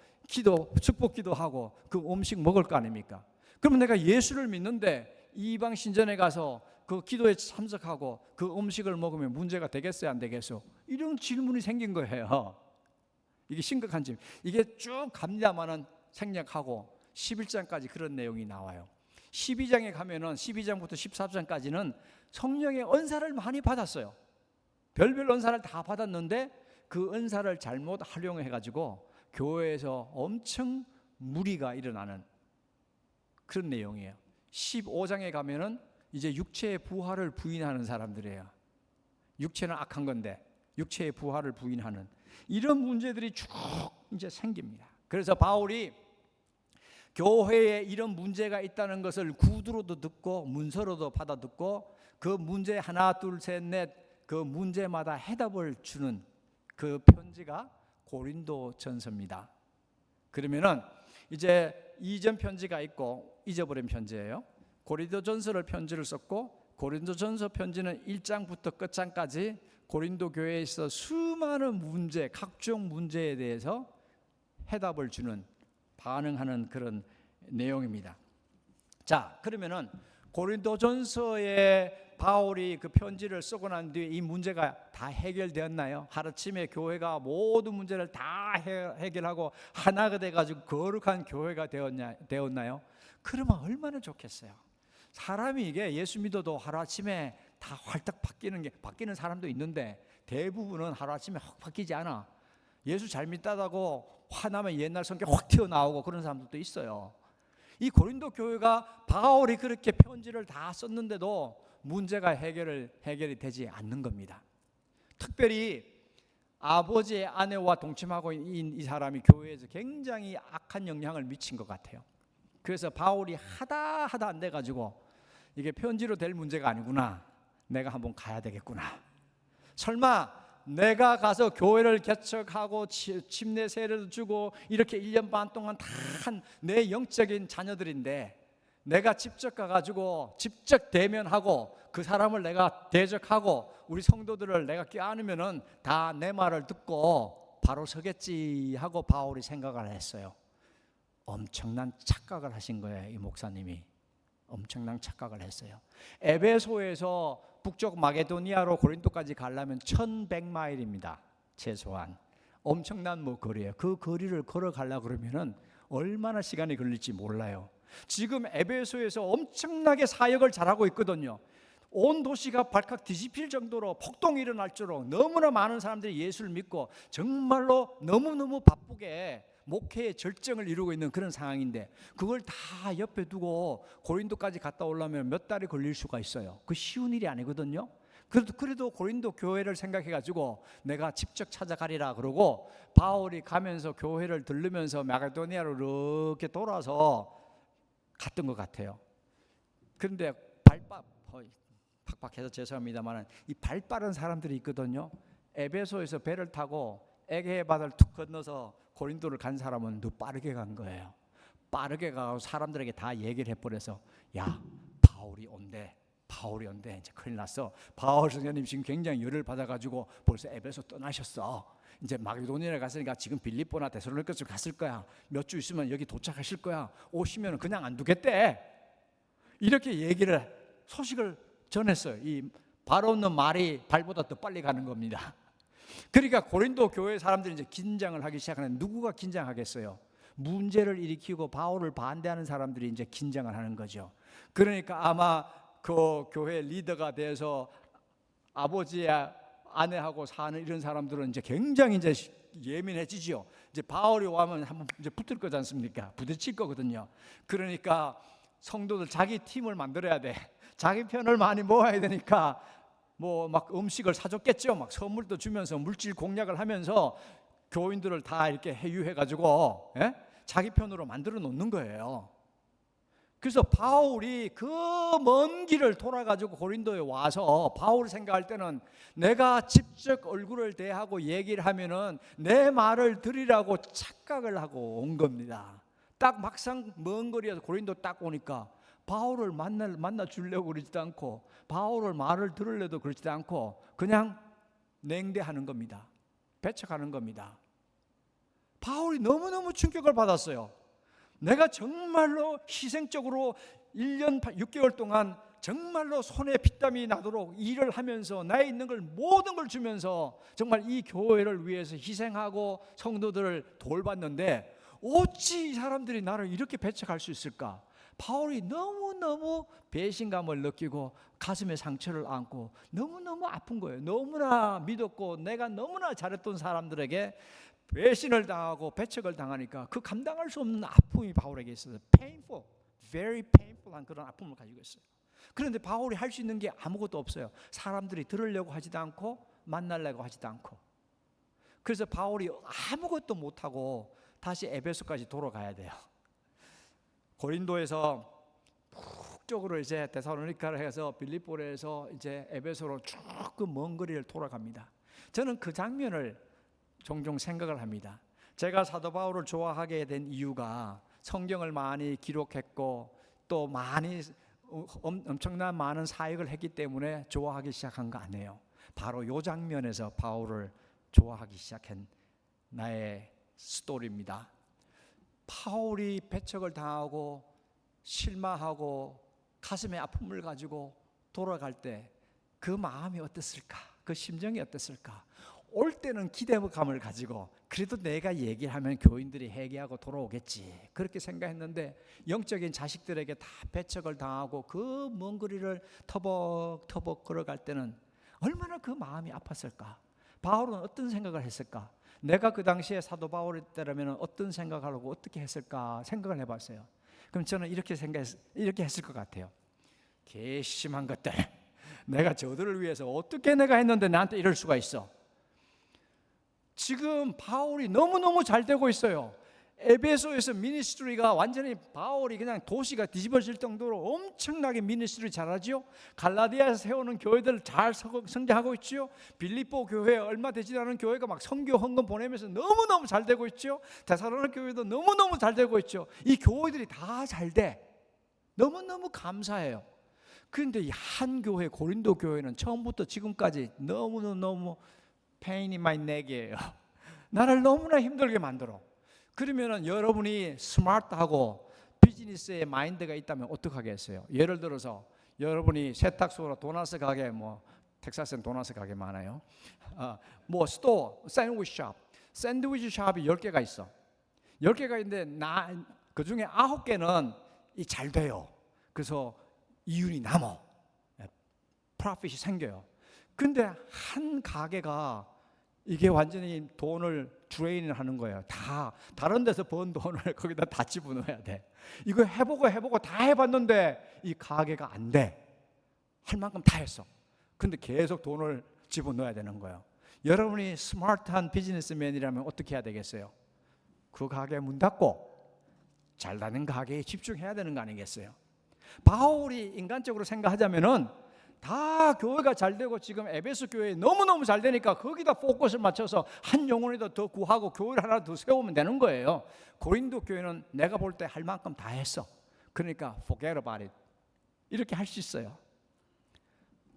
축복 기도하고 그 음식 먹을 거 아닙니까? 그러면 내가 예수를 믿는데 이방 신전에 가서 그 기도에 참석하고 그 음식을 먹으면 문제가 되겠어요, 안 되겠어요? 이런 질문이 생긴 거예요. 이게 심각한 질문. 이게 쭉 갑니다만은 생략하고 11장까지 그런 내용이 나와요. 12장에 가면은 12장부터 14장까지는 성령의 은사를 많이 받았어요. 별별 은사를 다 받았는데 그 은사를 잘못 활용해 가지고 교회에서 엄청 무리가 일어나는 그런 내용이에요. 15장에 가면은 이제 육체의 부활을 부인하는 사람들이에요. 육체는 악한 건데 육체의 부활을 부인하는 이런 문제들이 쭉 이제 생깁니다. 그래서 바울이 교회에 이런 문제가 있다는 것을 구두로도 듣고 문서로도 받아 듣고 그 문제 하나 둘 셋 넷 그 문제마다 해답을 주는 그 편지가 고린도전서입니다. 그러면은 이제 이전 편지가 있고 잊어버린 편지예요. 고린도전서를 편지를 썼고 고린도전서 편지는 1장부터 끝장까지 고린도 교회에 있어 수많은 문제, 각종 문제에 대해서 해답을 주는 반응하는 그런 내용입니다. 자, 그러면은 고린도전서에 바울이 그 편지를 쓰고 난 뒤에 이 문제가 다 해결되었나요? 하루아침에 교회가 모든 문제를 다 해결하고 하나가 돼가지고 거룩한 교회가 되었나요? 그러면 얼마나 좋겠어요. 사람이 이게 예수 믿어도 하루아침에 다 활딱 바뀌는 사람도 있는데 대부분은 하루아침에 확 바뀌지 않아. 예수 잘 믿다고 화나면 옛날 성격 확 튀어나오고 그런 사람들도 있어요. 이 고린도 교회가 바울이 그렇게 편지를 다 썼는데도 문제가 해결이 되지 않는 겁니다. 특별히 아버지의 아내와 동침하고 있는 이 사람이 교회에서 굉장히 악한 영향을 미친 것 같아요. 그래서 바울이 하다 안 돼가지고 이게 편지로 될 문제가 아니구나. 내가 한번 가야 되겠구나. 설마 내가 가서 교회를 개척하고 침례 세례도 주고 이렇게 1년 반 동안 다 한 내 영적인 자녀들인데 내가 직접 가가지고 직접 대면하고 그 사람을 내가 대적하고 우리 성도들을 내가 껴안으면은 다 내 말을 듣고 바로 서겠지 하고 바울이 생각을 했어요. 엄청난 착각을 하신 거예요. 이 목사님이 엄청난 착각을 했어요. 에베소에서 북쪽 마게도니아로 고린도까지 가려면 1100마일입니다. 최소한 엄청난 거리예요. 그 거리를 걸어가려고 그러면은 얼마나 시간이 걸릴지 몰라요. 지금 에베소에서 엄청나게 사역을 잘하고 있거든요. 온 도시가 발칵 뒤집힐 정도로 폭동이 일어날 줄로 너무나 많은 사람들이 예수를 믿고 정말로 너무너무 바쁘게 목회의 절정을 이루고 있는 그런 상황인데 그걸 다 옆에 두고 고린도까지 갔다 오려면 몇 달이 걸릴 수가 있어요. 그 쉬운 일이 아니거든요. 그래도 고린도 교회를 생각해가지고 내가 직접 찾아가리라 그러고 바울이 가면서 교회를 들르면서 마게도니아로 이렇게 돌아서 갔던 것 같아요. 그런데 팍팍해서 죄송합니다만 이 발 빠른 사람들이 있거든요. 에베소에서 배를 타고 에게해 바다를 툭 건너서 고린도를 간 사람은 더 빠르게 간 거예요. 빠르게 가서 사람들에게 다 얘기를 해버려서 야 바울이 온대 이제 큰일 났어. 바울 선생님 지금 굉장히 열을 받아가지고 벌써 에베소 떠나셨어. 이제 마게도니아에 갔으니까 지금 빌립보나 데살로니가서 갔을 거야. 몇 주 있으면 여기 도착하실 거야. 오시면 그냥 안 두겠대. 이렇게 소식을 전했어요. 이 발 없는 말이 발보다 더 빨리 가는 겁니다. 그러니까 고린도 교회 사람들이 이제 긴장을 하기 시작하는. 누구가 긴장하겠어요? 문제를 일으키고 바울을 반대하는 사람들이 이제 긴장을 하는 거죠. 그러니까 아마 그 교회 리더가 돼서 아버지의 아내하고 사는 이런 사람들은 이제 굉장히 이제 예민해지죠. 이제 바울이 오면 한번 이제 붙을 거지 않습니까? 부딪힐 거거든요. 그러니까 성도들 자기 팀을 만들어야 돼. 자기 편을 많이 모아야 되니까 뭐 막 음식을 사줬겠죠. 막 선물도 주면서 물질 공략을 하면서 교인들을 다 이렇게 해유해가지고 자기 편으로 만들어 놓는 거예요. 그래서 바울이 그 먼 길을 돌아가지고 고린도에 와서 바울을 생각할 때는 내가 직접 얼굴을 대하고 얘기를 하면은 내 말을 들으라고 착각을 하고 온 겁니다. 딱 막상 먼 거리에서 고린도 딱 오니까 바울을 만나 주려고 그러지도 않고 바울을 말을 들으려도 그러지도 않고 그냥 냉대하는 겁니다. 배척하는 겁니다. 바울이 너무너무 충격을 받았어요. 내가 정말로 희생적으로 1년 6개월 동안 정말로 손에 피땀이 나도록 일을 하면서 나에 있는 걸 모든 걸 주면서 정말 이 교회를 위해서 희생하고 성도들을 돌봤는데 어찌 이 사람들이 나를 이렇게 배척할 수 있을까? 바울이 너무너무 배신감을 느끼고 가슴에 상처를 안고 너무너무 아픈 거예요. 너무나 믿었고 내가 너무나 잘했던 사람들에게 배신을 당하고 배척을 당하니까 그 감당할 수 없는 아픔이 바울에게 있어요. painful, very painful한 그런 아픔을 가지고 있어요. 그런데 바울이 할 수 있는 게 아무것도 없어요. 사람들이 들으려고 하지도 않고 만나려고 하지도 않고. 그래서 바울이 아무것도 못하고 다시 에베소까지 돌아가야 돼요. 고린도에서 북쪽으로 이제 데살로니가를 해서 빌립보로 해서 이제 에베소로 쭉 그 먼 거리를 돌아갑니다. 저는 그 장면을 종종 생각을 합니다. 제가 사도 바울을 좋아하게 된 이유가 성경을 많이 기록했고 또 많이 엄청난 많은 사역을 했기 때문에 좋아하기 시작한 거 아니에요. 바로 이 장면에서 바울을 좋아하기 시작한 나의 스토리입니다. 바울이 배척을 당하고 실망하고 가슴에 아픔을 가지고 돌아갈 때 그 마음이 어땠을까? 그 심정이 어땠을까? 올 때는 기대감을 가지고 그래도 내가 얘기하면 교인들이 회개하고 돌아오겠지 그렇게 생각했는데 영적인 자식들에게 다 배척을 당하고 그 먼 거리를 터벅터벅 걸어갈 때는 얼마나 그 마음이 아팠을까? 바울은 어떤 생각을 했을까? 내가 그 당시에 사도 바울일 때라면 어떤 생각을 하고 어떻게 했을까 생각을 해봤어요. 그럼 저는 이렇게 했을 것 같아요. 괘씸한 것들, 내가 저들을 위해서 어떻게 내가 했는데 나한테 이럴 수가 있어. 지금 바울이 너무너무 잘 되고 있어요. 에베소에서 미니스트리가 완전히 바울이 그냥 도시가 뒤집어질 정도로 엄청나게 미니스트리 잘하죠. 갈라디아에서 세우는 교회들 잘 성장하고 있죠. 빌립보 교회 얼마 되지 않은 교회가 막 선교 헌금 보내면서 너무너무 잘 되고 있죠. 데살로니가 교회도 너무너무 잘 되고 있죠. 이 교회들이 다 잘 돼. 너무너무 감사해요. 그런데 이 한 교회 고린도 교회는 처음부터 지금까지 너무너무 pain in my neck이에요. 나를 너무나 힘들게 만들어. 그러면은 여러분이 스마트하고 비즈니스의 마인드가 있다면 어떡하겠어요? 예를 들어서 여러분이 세탁소로 도나스 가게, 뭐 텍사스는 도나스 가게 많아요. 뭐 스토어, 샌드위치 샵이 10개가 있어. 10개가 있는데 그 중에 9개는 잘 돼요. 그래서 이윤이 남아. 프로핏이 생겨요. 근데 한 가게가 이게 완전히 돈을 드레인을 하는 거예요. 다 다른 데서 번 돈을 거기다 다 집어넣어야 돼. 이거 해보고 다 해봤는데 이 가게가 안 돼. 할 만큼 다 했어. 근데 계속 돈을 집어넣어야 되는 거예요. 여러분이 스마트한 비즈니스맨이라면 어떻게 해야 되겠어요? 그 가게 문 닫고 잘 나는 가게에 집중해야 되는 거 아니겠어요? 바울이 인간적으로 생각하자면은 다 교회가 잘 되고 지금 에베소 교회 너무너무 잘 되니까 거기다 포커스를 맞춰서 한 영혼이라도 더 구하고 교회를 하나 더 세우면 되는 거예요. 고린도 교회는 내가 볼 때 할 만큼 다 했어. 그러니까 forget about it. 이렇게 할 수 있어요.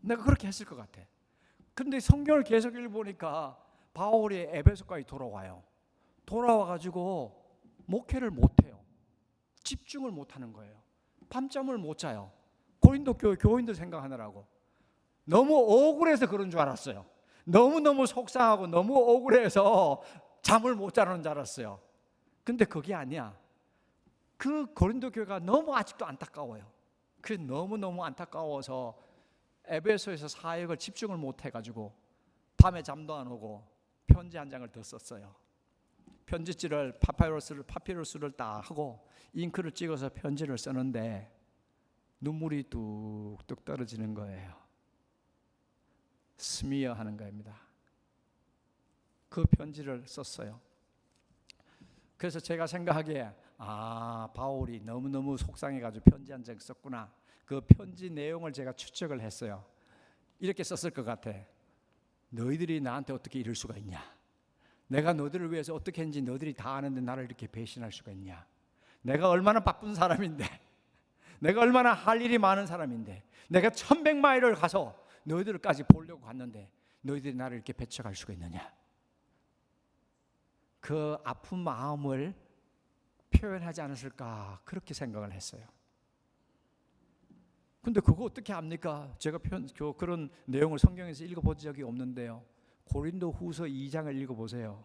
내가 그렇게 했을 것 같아. 근데 성경을 계속 읽어보니까 바울이 에베소까지 돌아와요. 돌아와가지고 목회를 못해요. 집중을 못하는 거예요. 밤잠을 못 자요. 고린도 교회 교인들 생각하느라고. 너무 억울해서 그런 줄 알았어요. 너무너무 속상하고 너무 억울해서 잠을 못 자는 줄 알았어요. 근데 그게 아니야. 그 고린도 교회가 너무 아직도 안타까워요. 그 너무너무 안타까워서 에베소에서 사역을 집중을 못 해가지고 밤에 잠도 안 오고 편지 한 장을 더 썼어요. 편지지를 파피루스를 딱 하고 잉크를 찍어서 편지를 쓰는데 눈물이 뚝뚝 떨어지는 거예요. 스미어 하는 겁니다. 그 편지를 썼어요. 그래서 제가 생각하기에 바울이 너무너무 속상해가지고 편지 한 장 썼구나. 그 편지 내용을 제가 추측을 했어요. 이렇게 썼을 것 같아. 너희들이 나한테 어떻게 이럴 수가 있냐. 내가 너희들을 위해서 어떻게 했는지 너희들이 다 아는데 나를 이렇게 배신할 수가 있냐. 내가 얼마나 바쁜 사람인데, 내가 얼마나 할 일이 많은 사람인데, 내가 1100마일을 가서 너희들까지 보려고 갔는데 너희들이 나를 이렇게 배척할 수가 있느냐. 그 아픈 마음을 표현하지 않았을까 그렇게 생각을 했어요. 근데 그거 어떻게 압니까? 제가 그런 내용을 성경에서 읽어본 적이 없는데요. 고린도 후서 2장을 읽어보세요.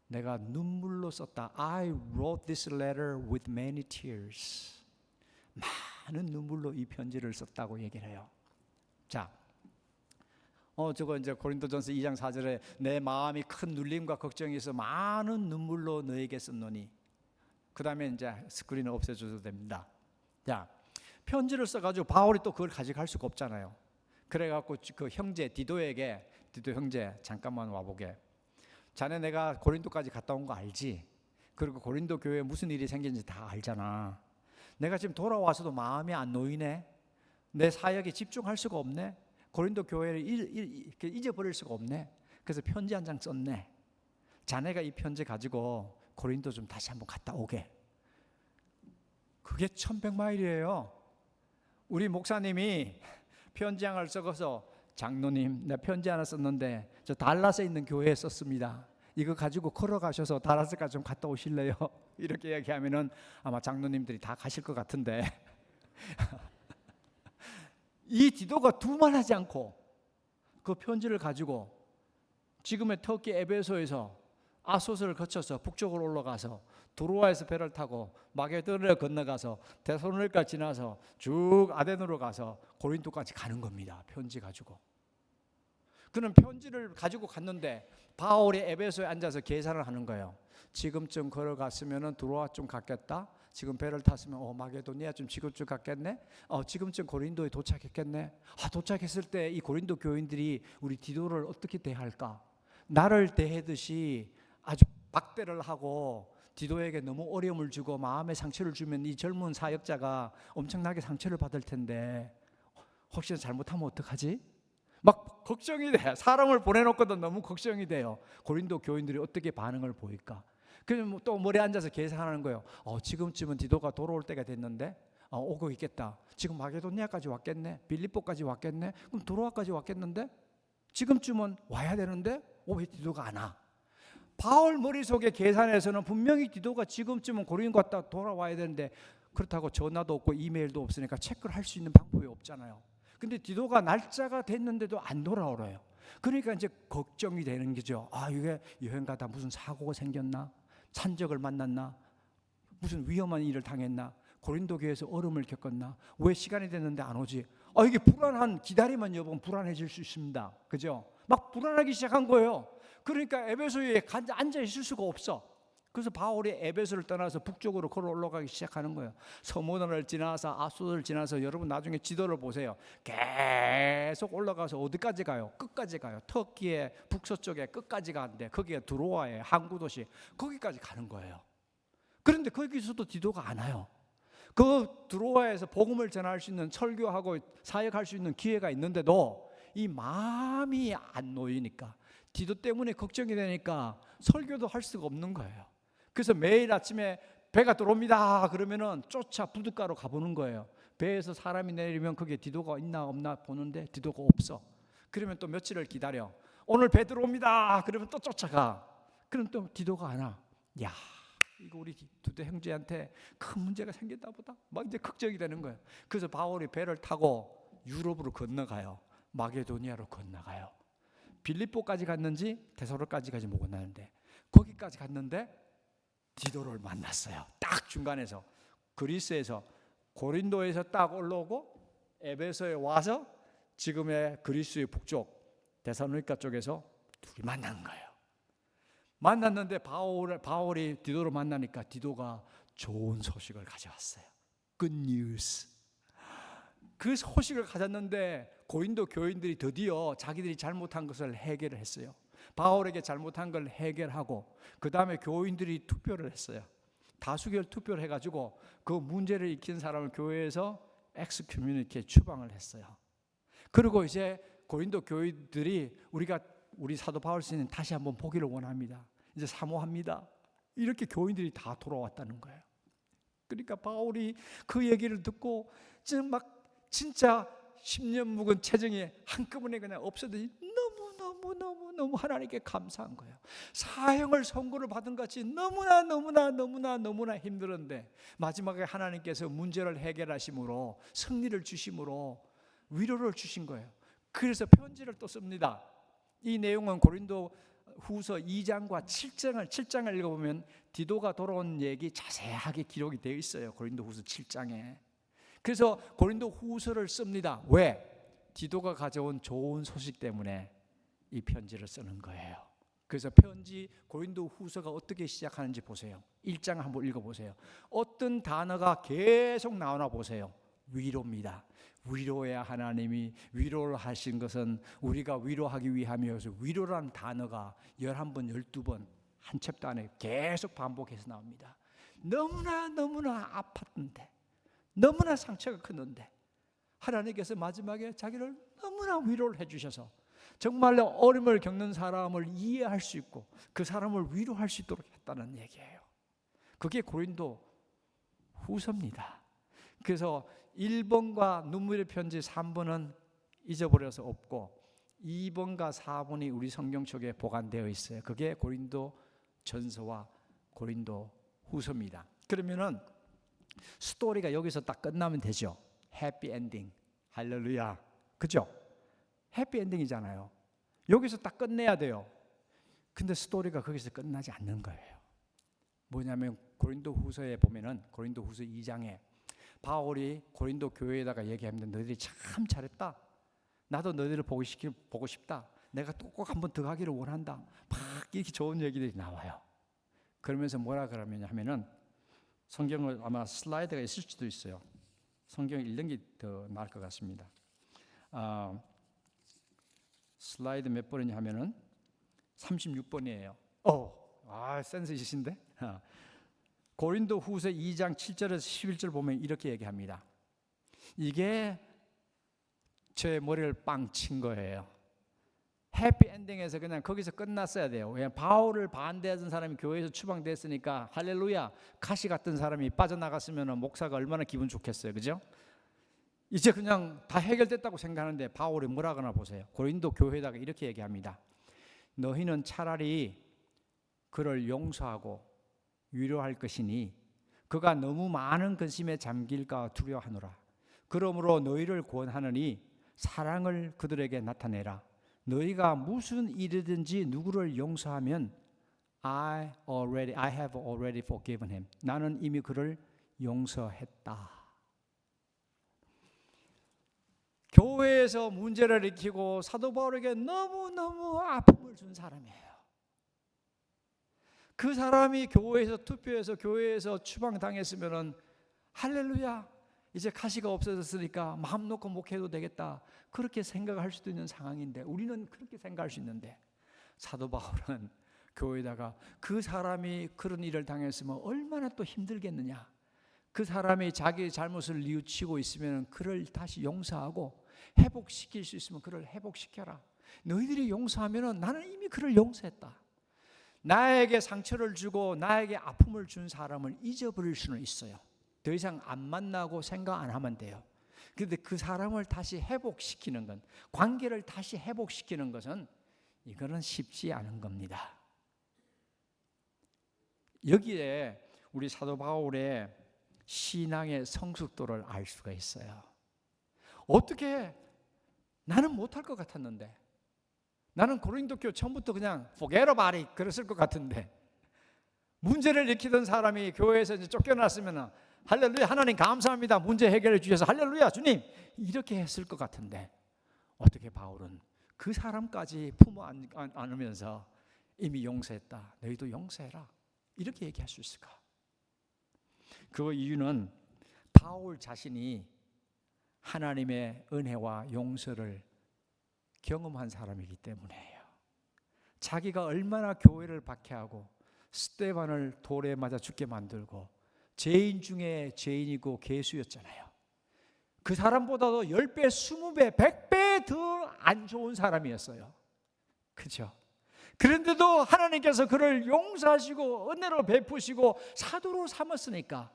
내가 눈물로 썼다. I wrote this letter with many tears. 많은 눈물로 이 편지를 썼다고 얘기를 해요. 자, 저거 이제 고린도전서 2장 4절에 내 마음이 큰 눌림과 걱정이 있어 많은 눈물로 너에게 썼노니. 그 다음에 이제 스크린을 없애줘도 됩니다. 자, 편지를 써가지고 바울이 또 그걸 가져갈 수가 없잖아요. 그래갖고 그 형제 디도에게, 디도 형제 잠깐만 와보게. 자네 내가 고린도까지 갔다 온 거 알지? 그리고 고린도 교회에 무슨 일이 생겼는지 다 알잖아. 내가 지금 돌아와서도 마음이 안 놓이네. 내 사역에 집중할 수가 없네. 고린도 교회를 잊어버릴 수가 없네. 그래서 편지 한 장 썼네. 자네가 이 편지 가지고 고린도 좀 다시 한번 갔다 오게. 그게 1100마일이에요. 우리 목사님이 편지 하나를 써서 장로님, 내 편지 하나 썼는데 저 달라스에 있는 교회에 썼습니다. 이거 가지고 걸어가셔서 달라스까지 좀 갔다 오실래요? 이렇게 얘기하면은 아마 장로님들이 다 가실 것 같은데 이 디도가 두말하지 않고 그 편지를 가지고 지금의 터키 에베소에서 아소스를 거쳐서 북쪽으로 올라가서 두로아에서 배를 타고 마게도니아를 건너가서 데살로니가 지나서 쭉 아덴으로 가서 고린도까지 가는 겁니다. 편지 가지고. 그는 편지를 가지고 갔는데 바울이 에베소에 앉아서 계산을 하는 거예요. 지금쯤 걸어갔으면 두로아쯤 갔겠다. 지금 배를 탔으면 마게도니아쯤 지금쯤 갔겠네. 지금쯤 고린도에 도착했겠네. 도착했을 때 이 고린도 교인들이 우리 디도를 어떻게 대할까? 나를 대하듯이 아주 박대를 하고 디도에게 너무 어려움을 주고 마음에 상처를 주면 이 젊은 사역자가 엄청나게 상처를 받을 텐데 혹시 잘못하면 어떡하지? 막 걱정이 돼. 사람을 보내놓고도 너무 걱정이 돼요. 고린도 교인들이 어떻게 반응을 보일까? 그럼 또 머리에 앉아서 계산하는 거예요. 지금쯤은 디도가 돌아올 때가 됐는데 오고 있겠다. 지금 마게도니아까지 왔겠네. 빌립보까지 왔겠네. 그럼 도로아까지 왔겠는데 지금쯤은 와야 되는데 왜 디도가 안 와? 바울 머릿속에 계산해서는 분명히 디도가 지금쯤은 고린도 갔다 돌아와야 되는데 그렇다고 전화도 없고 이메일도 없으니까 체크를 할 수 있는 방법이 없잖아요. 근데 디도가 날짜가 됐는데도 안 돌아오래요. 그러니까 이제 걱정이 되는 거죠. 이게 여행 가다 무슨 사고가 생겼나? 산적을 만났나? 무슨 위험한 일을 당했나? 고린도 교회에서 얼음을 겪었나? 왜 시간이 됐는데 안 오지? 이게 불안한 기다리만 여보면 불안해질 수 있습니다. 그죠? 막 불안하기 시작한 거예요. 그러니까 에베소에 앉아 있을 수가 없어. 그래서 바울이 에베소를 떠나서 북쪽으로 걸어 올라가기 시작하는 거예요. 서문을 지나서 아소를 지나서 여러분 나중에 지도를 보세요. 계속 올라가서 어디까지 가요? 끝까지 가요. 터키의 북서쪽에 끝까지 가는데 거기에 두로아의 항구 도시 거기까지 가는 거예요. 그런데 거기서도 디도가 안 와요. 그 두로아에서 복음을 전할 수 있는 설교하고 사역할 수 있는 기회가 있는데도 이 마음이 안 놓이니까 디도 때문에 걱정이 되니까 설교도 할 수가 없는 거예요. 그래서 매일 아침에 배가 들어옵니다 그러면은 쫓아 부둣가로 가보는 거예요. 배에서 사람이 내리면 거기에 디도가 있나 없나 보는데 디도가 없어. 그러면 또 며칠을 기다려. 오늘 배 들어옵니다 그러면 또 쫓아가. 그럼 또 디도가 안 와. 야, 이거 우리 디도 형제한테 큰 문제가 생겼다 보다. 막 이제 걱정이 되는 거예요. 그래서 바울이 배를 타고 유럽으로 건너가요. 마게도니아로 건너가요. 빌립보까지 갔는지 데살로니가까지 가지 못 건너는데 거기까지 갔는데 디도를 만났어요. 딱 중간에서 그리스에서 고린도에서 딱 올라오고 에베소에 와서 지금의 그리스의 북쪽 데살로니가 쪽에서 둘이 만난 거예요. 만났는데 바울이 디도를 만나니까 디도가 좋은 소식을 가져왔어요. Good news. 그 소식을 가졌는데 고린도 교인들이 드디어 자기들이 잘못한 것을 해결을 했어요. 바울에게 잘못한 걸 해결하고 그 다음에 교인들이 투표를 했어요. 다수결 투표를 해가지고 그 문제를 익힌 사람을 교회에서 엑스커뮤니케 추방을 했어요. 그리고 이제 고린도 교인들이 우리 사도 바울 스님 다시 한번 보기를 원합니다. 이제 사모합니다. 이렇게 교인들이 다 돌아왔다는 거예요. 그러니까 바울이 그 얘기를 듣고 진짜 10년 묵은 체정이 한꺼번에 그냥 없어지니 너무 하나님께 감사한 거예요. 사형을 선고를 받은 것이 너무나 힘들었는데 마지막에 하나님께서 문제를 해결하심으로 승리를 주심으로 위로를 주신 거예요. 그래서 편지를 또 씁니다. 이 내용은 고린도 후서 2장과 7장을 읽어보면 디도가 돌아온 얘기 자세하게 기록이 되어 있어요. 고린도 후서 7장에. 그래서 고린도 후서를 씁니다. 왜? 디도가 가져온 좋은 소식 때문에 이 편지를 쓰는 거예요. 그래서 편지 고린도 후서가 어떻게 시작하는지 보세요. 1장 한번 읽어보세요. 어떤 단어가 계속 나오나 보세요. 위로입니다. 위로해야 하나님이 위로를 하신 것은 우리가 위로하기 위함이어서 위로라는 단어가 11번, 12번 한 챕터 안에 계속 반복해서 나옵니다. 너무나 아팠는데, 너무나 상처가 컸는데 하나님께서 마지막에 자기를 너무나 위로를 해주셔서 정말로 어려움을 겪는 사람을 이해할 수 있고 그 사람을 위로할 수 있도록 했다는 얘기예요. 그게 고린도 후서입니다. 그래서 1번과 눈물의 편지 3번은 잊어버려서 없고 2번과 4번이 우리 성경 속에 보관되어 있어요. 그게 고린도 전서와 고린도 후서입니다. 그러면은 스토리가 여기서 딱 끝나면 되죠. 해피 엔딩. 할렐루야. 그죠? 해피 엔딩이잖아요. 여기서 딱 끝내야 돼요. 근데 스토리가 거기서 끝나지 않는 거예요. 뭐냐면 고린도 후서에 보면은 고린도 후서 2장에 바울이 고린도 교회에다가 얘기합니다. 너희들이 참 잘했다. 나도 너희들을 보고 싶다. 내가 또 꼭 한 번 더 가기를 원한다. 막 이렇게 좋은 얘기들이 나와요. 그러면서 뭐라 그러면 하면은 성경을 아마 슬라이드가 있을 수도 있어요. 성경 읽는 게 더 나을 것 같습니다. 슬라이드 몇 번이냐 하면은 36번이에요. 센스 있으신데? 고린도 후서 2장 7절에서 11절 보면 이렇게 얘기합니다. 이게 제 머리를 빵 친 거예요. 해피 엔딩에서 그냥 거기서 끝났어야 돼요. 왜? 바울을 반대하던 사람이 교회에서 추방됐으니까 할렐루야. 가시 같은 사람이 빠져나갔으면 목사가 얼마나 기분 좋겠어요. 그죠? 이제 그냥 다 해결됐다고 생각하는데 바울이 뭐라 그러나 보세요. 고린도 교회에다가 이렇게 얘기합니다. 너희는 차라리 그를 용서하고 위로할 것이니 그가 너무 많은 근심에 잠길까 두려워하노라. 그러므로 너희를 권하느니 사랑을 그들에게 나타내라. 너희가 무슨 일이든지 누구를 용서하면 I have already forgiven him. 나는 이미 그를 용서했다. 교회에서 문제를 일으키고 사도 바울에게 너무너무 아픔을 준 사람이에요. 그 사람이 교회에서 투표해서 교회에서 추방당했으면은 할렐루야, 이제 가시가 없어졌으니까 마음 놓고 목회해도 되겠다, 그렇게 생각할 수도 있는 상황인데, 우리는 그렇게 생각할 수 있는데 사도 바울은 교회에다가 그 사람이 그런 일을 당했으면 얼마나 또 힘들겠느냐, 그 사람이 자기 잘못을 뉘우치고 있으면 그를 다시 용서하고 회복시킬 수 있으면 그를 회복시켜라. 너희들이 용서하면 나는 이미 그를 용서했다. 나에게 상처를 주고 나에게 아픔을 준 사람을 잊어버릴 수는 있어요. 더 이상 안 만나고 생각 안 하면 돼요. 그런데 그 사람을 다시 회복시키는 건, 관계를 다시 회복시키는 것은 이거는 쉽지 않은 겁니다. 여기에 우리 사도 바울의 신앙의 성숙도를 알 수가 있어요. 어떻게, 나는 못할 것 같았는데, 나는 고린도 교회 처음부터 그냥 forget about it 그랬을 것 같은데, 문제를 일으키던 사람이 교회에서 이제 쫓겨났으면 할렐루야 하나님 감사합니다, 문제 해결해 주셔서 할렐루야 주님, 이렇게 했을 것 같은데 어떻게 바울은 그 사람까지 품어 안으면서 이미 용서했다, 너희도 용서해라, 이렇게 얘기할 수 있을까? 그 이유는 바울 자신이 하나님의 은혜와 용서를 경험한 사람이기 때문이에요. 자기가 얼마나 교회를 박해하고 스데반을 돌에 맞아 죽게 만들고 죄인 중에 죄인이고 괴수였잖아요. 그 사람보다도 10배, 20배, 100배 더 안 좋은 사람이었어요. 그렇죠? 그런데도 하나님께서 그를 용서하시고 은혜로 베푸시고 사도로 삼았으니까,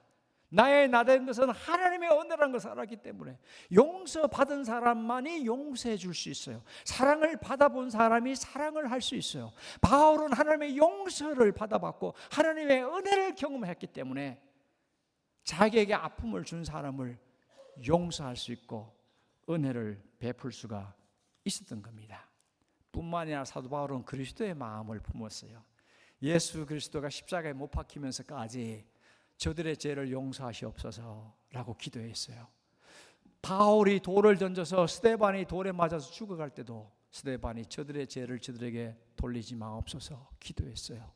나의 나된 것은 하나님의 은혜라는 것을 알았기 때문에 용서받은 사람만이 용서해 줄 수 있어요. 사랑을 받아본 사람이 사랑을 할 수 있어요. 바울은 하나님의 용서를 받아봤고 하나님의 은혜를 경험했기 때문에 자기에게 아픔을 준 사람을 용서할 수 있고 은혜를 베풀 수가 있었던 겁니다. 뿐만 아니라 사도 바울은 그리스도의 마음을 품었어요. 예수 그리스도가 십자가에 못 박히면서까지 저들의 죄를 용서하시옵소서라고 기도했어요. 바울이 돌을 던져서 스데반이 돌에 맞아서 죽어갈 때도 스데반이 저들의 죄를 저들에게 돌리지 마옵소서 기도했어요.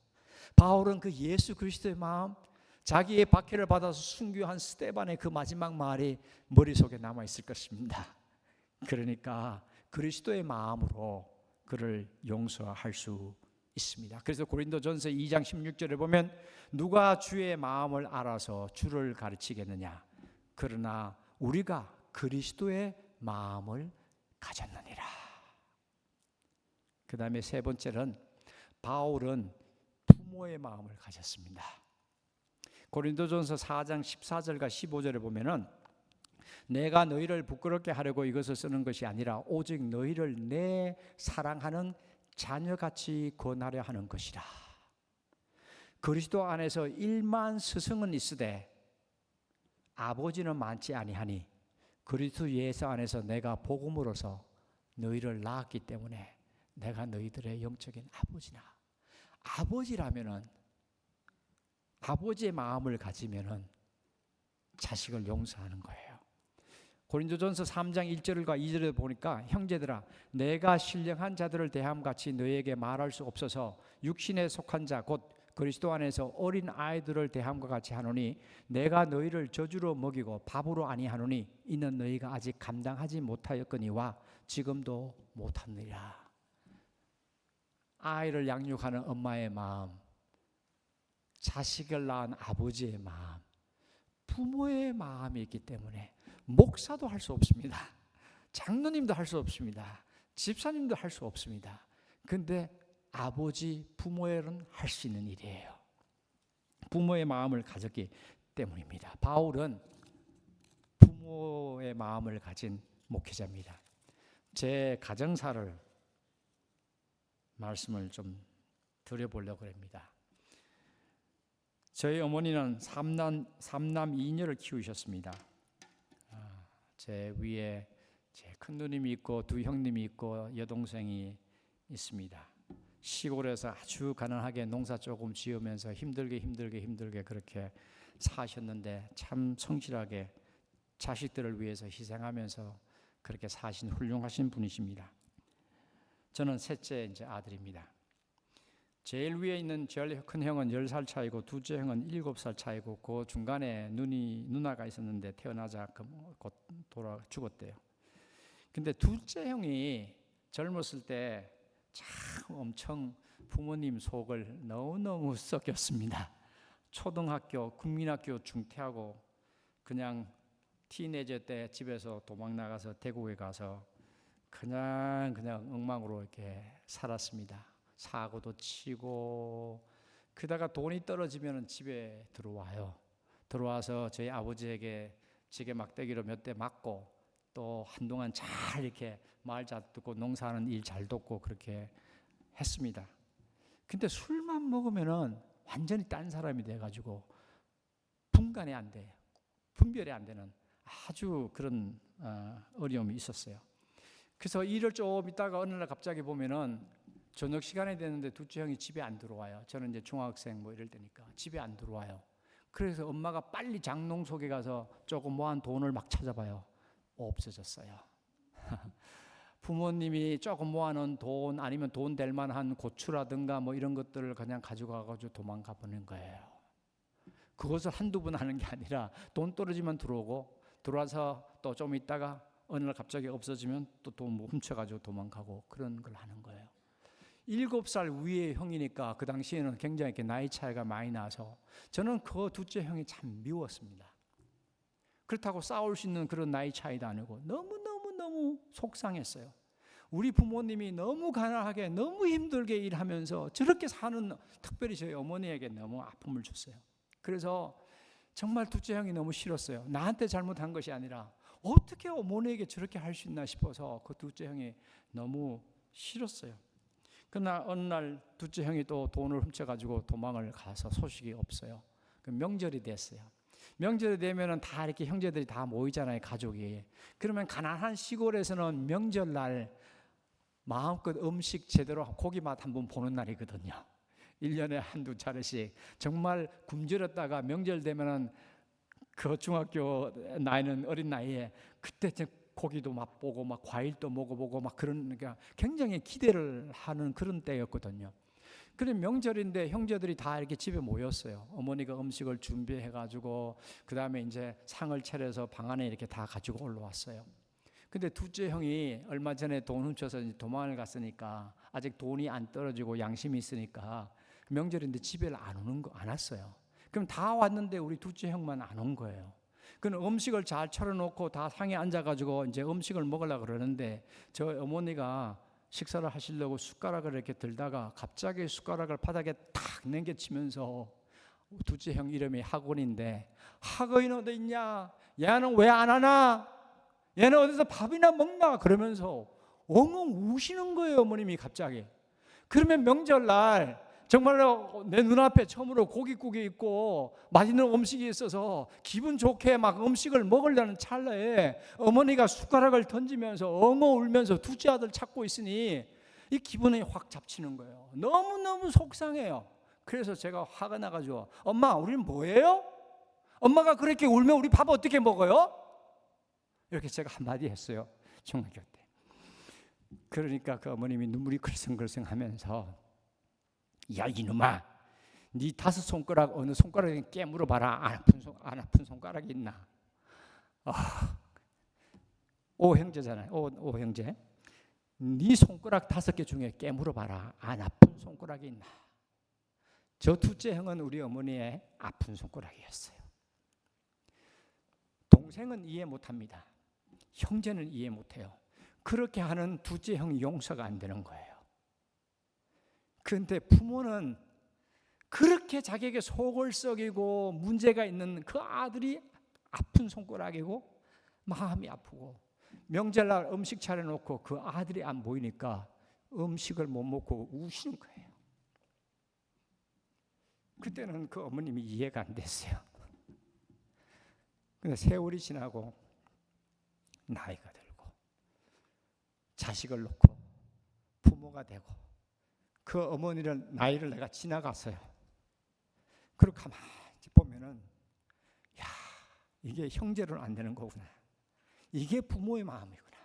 바울은 그 예수 그리스도의 마음, 자기의 박해를 받아서 순교한 스데반의 그 마지막 말이 머릿속에 남아있을 것입니다. 그러니까 그리스도의 마음으로 그를 용서할 수 있습니다. 그래서 고린도전서 2장 16절에 보면 누가 주의 마음을 알아서 주를 가르치겠느냐, 그러나 우리가 그리스도의 마음을 가졌느니라. 그 다음에 세 번째는 바울은 부모의 마음을 가졌습니다. 고린도전서 4장 14절과 15절에 보면은 내가 너희를 부끄럽게 하려고 이것을 쓰는 것이 아니라 오직 너희를 내 사랑하는 자녀같이 권하려 하는 것이라. 그리스도 안에서 1만 스승은 있으되 아버지는 많지 아니하니 그리스도 예수 안에서 내가 복음으로서 너희를 낳았기 때문에 내가 너희들의 영적인 아버지나. 아버지라면은, 아버지의 마음을 가지면은 자식을 용서하는 거예요. 고린도전서 3장 1절과 2절에 보니까 형제들아 내가 신령한 자들을 대함같이 너희에게 말할 수 없어서 육신에 속한 자 곧 그리스도 안에서 어린 아이들을 대함과 같이 하노니 내가 너희를 저주로 먹이고 밥으로 아니하노니 이는 너희가 아직 감당하지 못하였거니와 지금도 못하느니라. 아이를 양육하는 엄마의 마음, 자식을 낳은 아버지의 마음, 부모의 마음이 있기 때문에 목사도 할 수 없습니다. 장로님도 할 수 없습니다. 집사님도 할 수 없습니다. 근데 아버지, 부모는 할 수 있는 일이에요. 부모의 마음을 가졌기 때문입니다. 바울은 부모의 마음을 가진 목회자입니다. 제 가정사를 말씀을 좀 드려보려고 합니다. 저희 어머니는 삼남 2녀를 키우셨습니다. 제 위에 제 큰누님이 있고 두 형님이 있고 여동생이 있습니다. 시골에서 아주 가난하게 농사 조금 지으면서 힘들게 그렇게 사셨는데 참 성실하게 자식들을 위해서 희생하면서 그렇게 사신 훌륭하신 분이십니다. 저는 셋째 이제 아들입니다. 제일 위에 있는 제일 큰 형은 10살 차이고 둘째 형은 7살 차이고 그 중간에 누나가 있었는데 태어나자 곧 죽었대요. 근데 둘째 형이 젊었을 때 참 엄청 부모님 속을 너무너무 썩였습니다. 초등학교, 국민학교 중퇴하고 그냥 티네이저 때 집에서 도망 나가서 대구에 가서 그냥 엉망으로 이렇게 살았습니다. 사고도 치고 그러다가 돈이 떨어지면 집에 들어와요. 들어와서 저희 아버지에게 지게 막대기로 몇 대 맞고 또 한동안 잘 이렇게 말 잘 듣고 농사하는 일 잘 돕고 그렇게 했습니다. 근데 술만 먹으면은 완전히 딴 사람이 돼가지고 분간이 안 돼요. 분별이 안 되는 아주 그런 어려움이 있었어요. 그래서 일을 좀 있다가 어느 날 갑자기 보면은 저녁 시간이 됐는데 둘째 형이 집에 안 들어와요. 저는 이제 중학생 뭐 이럴 때니까 집에 안 들어와요. 그래서 엄마가 빨리 장롱 속에 가서 조금 모은 돈을 막 찾아봐요. 없어졌어요. 부모님이 조금 모아놓은 돈 아니면 돈 될 만한 고추라든가 뭐 이런 것들을 그냥 가져가가지고 도망가 버는 거예요. 그것을 한두 번 하는 게 아니라 돈 떨어지면 들어오고 들어와서 또 좀 있다가 어느 날 갑자기 없어지면 또 돈 훔쳐가지고 도망가고 그런 걸 하는 거예요. 7살 위의 형이니까 그 당시에는 굉장히 이렇게 나이 차이가 많이 나서 저는 그 둘째 형이 참 미웠습니다. 그렇다고 싸울 수 있는 그런 나이 차이도 아니고 너무 속상했어요. 우리 부모님이 너무 가난하게 너무 힘들게 일하면서 저렇게 사는 특별히 저희 어머니에게 너무 아픔을 줬어요. 그래서 정말 둘째 형이 너무 싫었어요. 나한테 잘못한 것이 아니라 어떻게 어머니에게 저렇게 할 수 있나 싶어서 그 둘째 형이 너무 싫었어요. 그러나 어느 날 둘째 형이 또 돈을 훔쳐가지고 도망을 가서 소식이 없어요. 그 명절이 됐어요. 명절이 되면은 다 이렇게 형제들이 다 모이잖아요, 가족이. 그러면 가난한 시골에서는 명절날 마음껏 음식 제대로 고기 맛 한번 보는 날이거든요. 1년에 한두 차례씩 정말 굶주렸다가 명절 되면은 그 중학교 나이는 어린 나이에 그때 고기도 맛보고 막 과일도 먹어보고 막 그러니까 굉장히 기대를 하는 그런 때였거든요. 그래 명절인데 형제들이 다 이렇게 집에 모였어요. 어머니가 음식을 준비해가지고 그 다음에 이제 상을 차려서 방 안에 이렇게 다 가지고 올라왔어요. 근데 둘째 형이 얼마 전에 돈 훔쳐서 이제 도망을 갔으니까 아직 돈이 안 떨어지고 양심이 있으니까 명절인데 집에 안 왔어요. 그럼 다 왔는데 우리 둘째 형만 안 온 거예요. 그는 음식을 잘 차려놓고 다 상에 앉아가지고 이제 음식을 먹으려고 그러는데 저 어머니가 식사를 하시려고 숟가락을 이렇게 들다가 갑자기 숟가락을 바닥에 탁 넘겨치면서 둘째 형 이름이 학원인데 학원이 어디 있냐? 얘는 왜 안 하나? 얘는 어디서 밥이나 먹나? 그러면서 엉엉 우시는 거예요, 어머님이 갑자기. 그러면 명절날 정말로 내 눈앞에 처음으로 고깃국이 있고 맛있는 음식이 있어서 기분 좋게 막 음식을 먹으려는 찰나에 어머니가 숟가락을 던지면서 엉엉 울면서 둘째 아들 찾고 있으니 이 기분이 확 잡치는 거예요. 너무너무 속상해요. 그래서 제가 화가 나가지고 엄마 우리는 뭐예요? 엄마가 그렇게 울면 우리 밥 어떻게 먹어요? 이렇게 제가 한마디 했어요. 중학교 때. 그러니까 그 어머님이 눈물이 글썽글썽 하면서 야 이놈아 네 5손가락 어느 손가락에 깨물어봐라. 안 아픈 손가락이 있나? 오 형제잖아요. 오 형제 네 손가락 5개 중에 깨물어봐라. 안 아픈 손가락이 있나? 저 둘째 형은 우리 어머니의 아픈 손가락이었어요. 동생은 이해 못합니다. 형제는 이해 못해요. 그렇게 하는 둘째 형이 용서가 안 되는 거예요. 그런데 부모는 그렇게 자기에게 속을 썩이고 문제가 있는 그 아들이 아픈 손가락이고 마음이 아프고 명절날 음식 차려놓고 그 아들이 안 보이니까 음식을 못 먹고 우시는 거예요. 그때는 그 어머님이 이해가 안 됐어요. 근데 세월이 지나고 나이가 들고 자식을 놓고 부모가 되고 그 어머니를 나이를 내가 지나갔어요. 그리고 가만히 보면은 야 이게 형제로는 안 되는 거구나. 이게 부모의 마음이구나.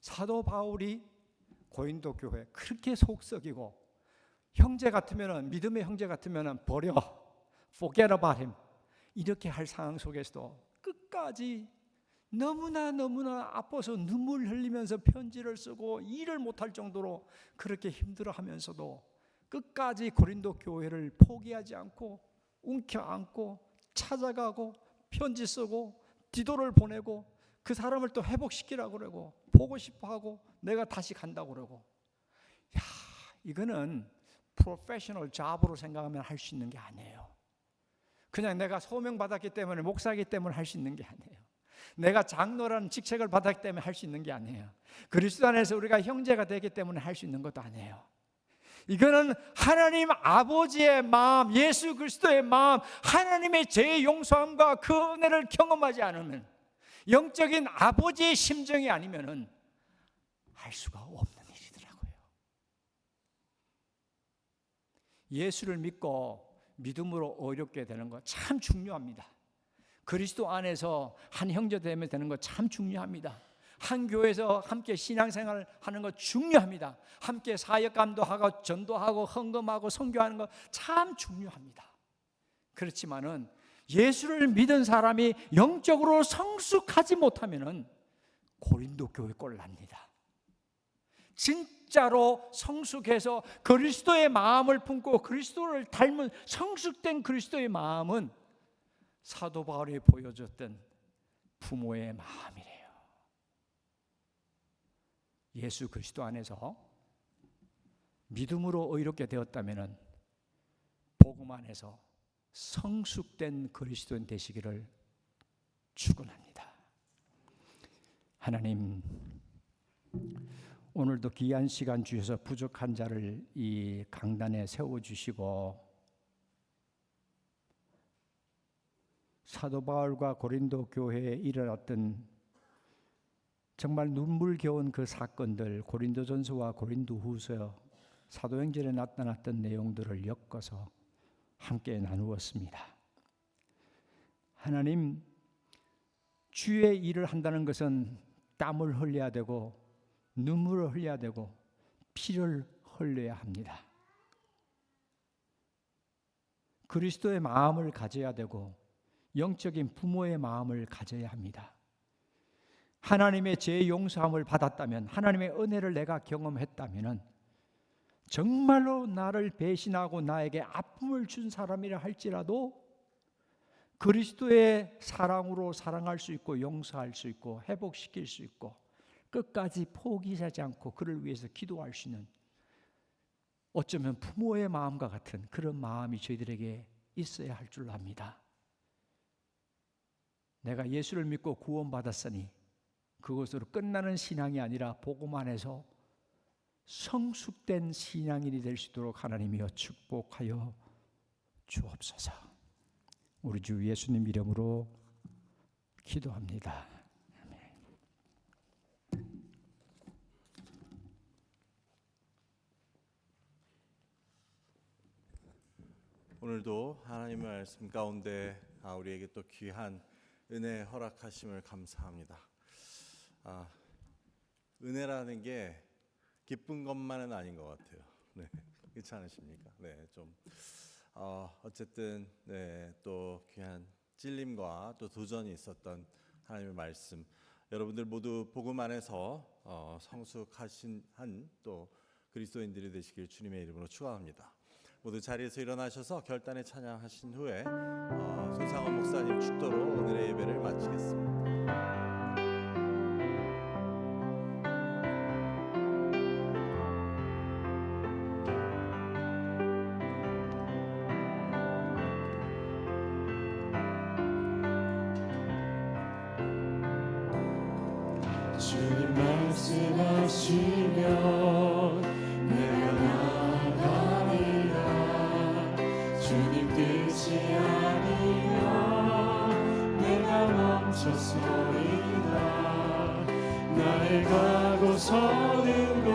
사도 바울이 고린도 교회 그렇게 속썩이고 형제 같으면은 믿음의 형제 같으면은 버려 forget about him 이렇게 할 상황 속에서도 끝까지 너무나 아파서 눈물 흘리면서 편지를 쓰고 일을 못할 정도로 그렇게 힘들어하면서도 끝까지 고린도 교회를 포기하지 않고 움켜안고 찾아가고 편지 쓰고 디도를 보내고 그 사람을 또 회복시키라고 그러고 보고 싶어하고 내가 다시 간다고 그러고 야 이거는 프로페셔널 잡으로 생각하면 할 수 있는 게 아니에요. 그냥 내가 소명받았기 때문에 목사이기 때문에 할 수 있는 게 아니에요. 내가 장로라는 직책을 받았기 때문에 할 수 있는 게 아니에요. 그리스도 안에서 우리가 형제가 되기 때문에 할 수 있는 것도 아니에요. 이거는 하나님 아버지의 마음, 예수 그리스도의 마음, 하나님의 죄의 용서함과 그 은혜를 경험하지 않으면 영적인 아버지의 심정이 아니면은 할 수가 없는 일이더라고요. 예수를 믿고 믿음으로 어렵게 되는 거 참 중요합니다. 그리스도 안에서 한 형제 되면 되는 거 참 중요합니다. 한 교회에서 함께 신앙생활을 하는 거 중요합니다. 함께 사역감도 하고 전도하고 헌금하고 선교하는 거 참 중요합니다. 그렇지만은 예수를 믿은 사람이 영적으로 성숙하지 못하면은 고린도 교회 꼴 납니다. 진짜로 성숙해서 그리스도의 마음을 품고 그리스도를 닮은 성숙된 그리스도의 마음은 사도 바울이 보여줬던 부모의 마음이래요. 예수 그리스도 안에서 믿음으로 의롭게 되었다면은 복음 안에서 성숙된 그리스도인 되시기를 축원합니다. 하나님, 오늘도 귀한 시간 주셔서 부족한 자를 이 강단에 세워 주시고 사도 바울과 고린도 교회에 일어났던 정말 눈물겨운 그 사건들, 고린도전서와 고린도후서, 사도행전에 나타났던 내용들을 엮어서 함께 나누었습니다. 하나님, 주의 일을 한다는 것은 땀을 흘려야 되고 눈물을 흘려야 되고 피를 흘려야 합니다. 그리스도의 마음을 가져야 되고 영적인 부모의 마음을 가져야 합니다. 하나님의 죄 용서함을 받았다면, 하나님의 은혜를 내가 경험했다면 정말로 나를 배신하고 나에게 아픔을 준 사람이라 할지라도 그리스도의 사랑으로 사랑할 수 있고 용서할 수 있고 회복시킬 수 있고 끝까지 포기하지 않고 그를 위해서 기도할 수 있는, 어쩌면 부모의 마음과 같은 그런 마음이 저희들에게 있어야 할 줄 압니다. 내가 예수를 믿고 구원받았으니 그것으로 끝나는 신앙이 아니라 복음 안에서 성숙된 신앙인이 될 수 있도록 하나님이여 축복하여 주옵소서. 우리 주 예수님 이름으로 기도합니다. 오늘도 하나님의 말씀 가운데 우리에게 또 귀한 은혜 허락하심을 감사합니다. 은혜라는 게 기쁜 것만은 아닌 것 같아요. 네, 그렇지 않으십니까? 네, 좀 어쨌든 또 귀한 찔림과 또 도전이 있었던 하나님의 말씀, 여러분들 모두 복음 안에서 성숙하신 또 그리스도인들이 되시길 주님의 이름으로 축원합니다. 모두 자리에서 일어나셔서 결단의 찬양하신 후에 손상원 목사님 축도로 오늘의 예배를 마치겠습니다. 주님 말씀하시면 내가 나가리라. 주님 뜻이 아니면 내가 멈춰서리라. 나의 가고 서는 것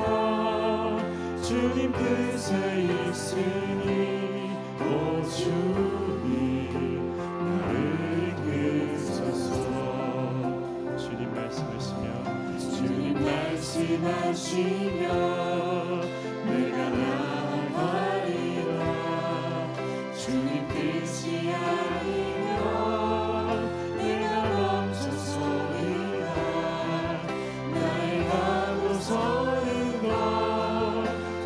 주님 뜻에 있으니 오 주님 나를 이끄소서. 주님 말씀하시면 내가 나가리라. 주님 뜻이 아니면 내가 멈춰서리라. 나의 가고 서는 것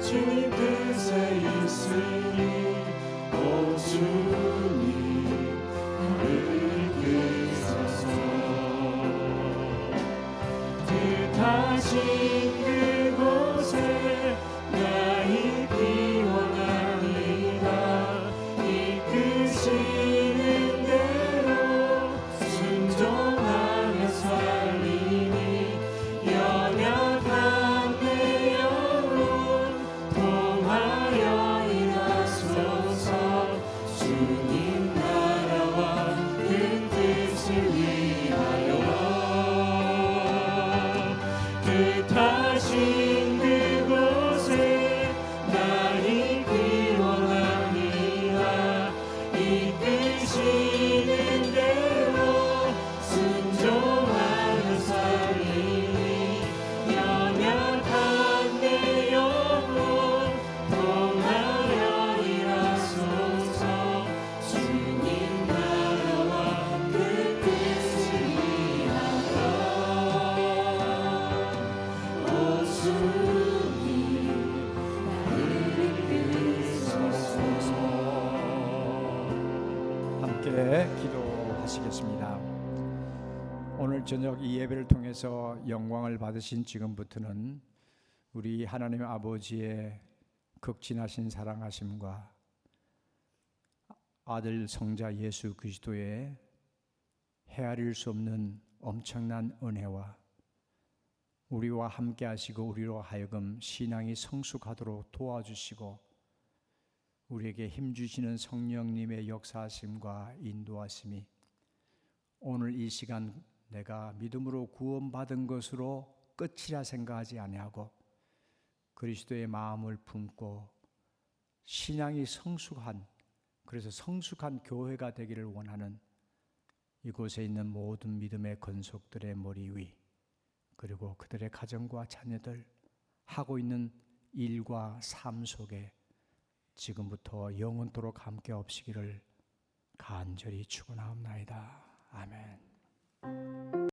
주님 뜻에 있으니 오 주님 나를 이끄소서. 뜻하신 그곳에 나 있기 원합니다. 이끄시는 대로 순종하며 살리니 연약한 내 영혼 통하여 일하소서. 주님 나라와 그 뜻을 위하여 뜻하신 그곳에 나 있기 원합니다. 이끄시는 대로 순종하며 살리니 연약한 내 영혼 통하여 일하소서. 주님 나라와 그 뜻을 위하여 함께 기도하시겠습니다. 오늘 저녁 이 예배를 통해서 영광을 받으신 지금부터는 우리 하나님 아버지의 극진하신 사랑하심과 아들 성자 예수 그리스도의 헤아릴 수 없는 엄청난 은혜와 우리와 함께 하시고 우리로 하여금 신앙이 성숙하도록 도와주시고 우리에게 힘주시는 성령님의 역사하심과 인도하심이 오늘 이 시간 내가 믿음으로 구원받은 것으로 끝이라 생각하지 아니하고 그리스도의 마음을 품고 신앙이 성숙한, 그래서 성숙한 교회가 되기를 원하는 이곳에 있는 모든 믿음의 권속들의 머리 위, 그리고 그들의 가정과 자녀들 하고 있는 일과 삶 속에 지금부터 영원토록 함께 없으기를 간절히 축원하옵나이다.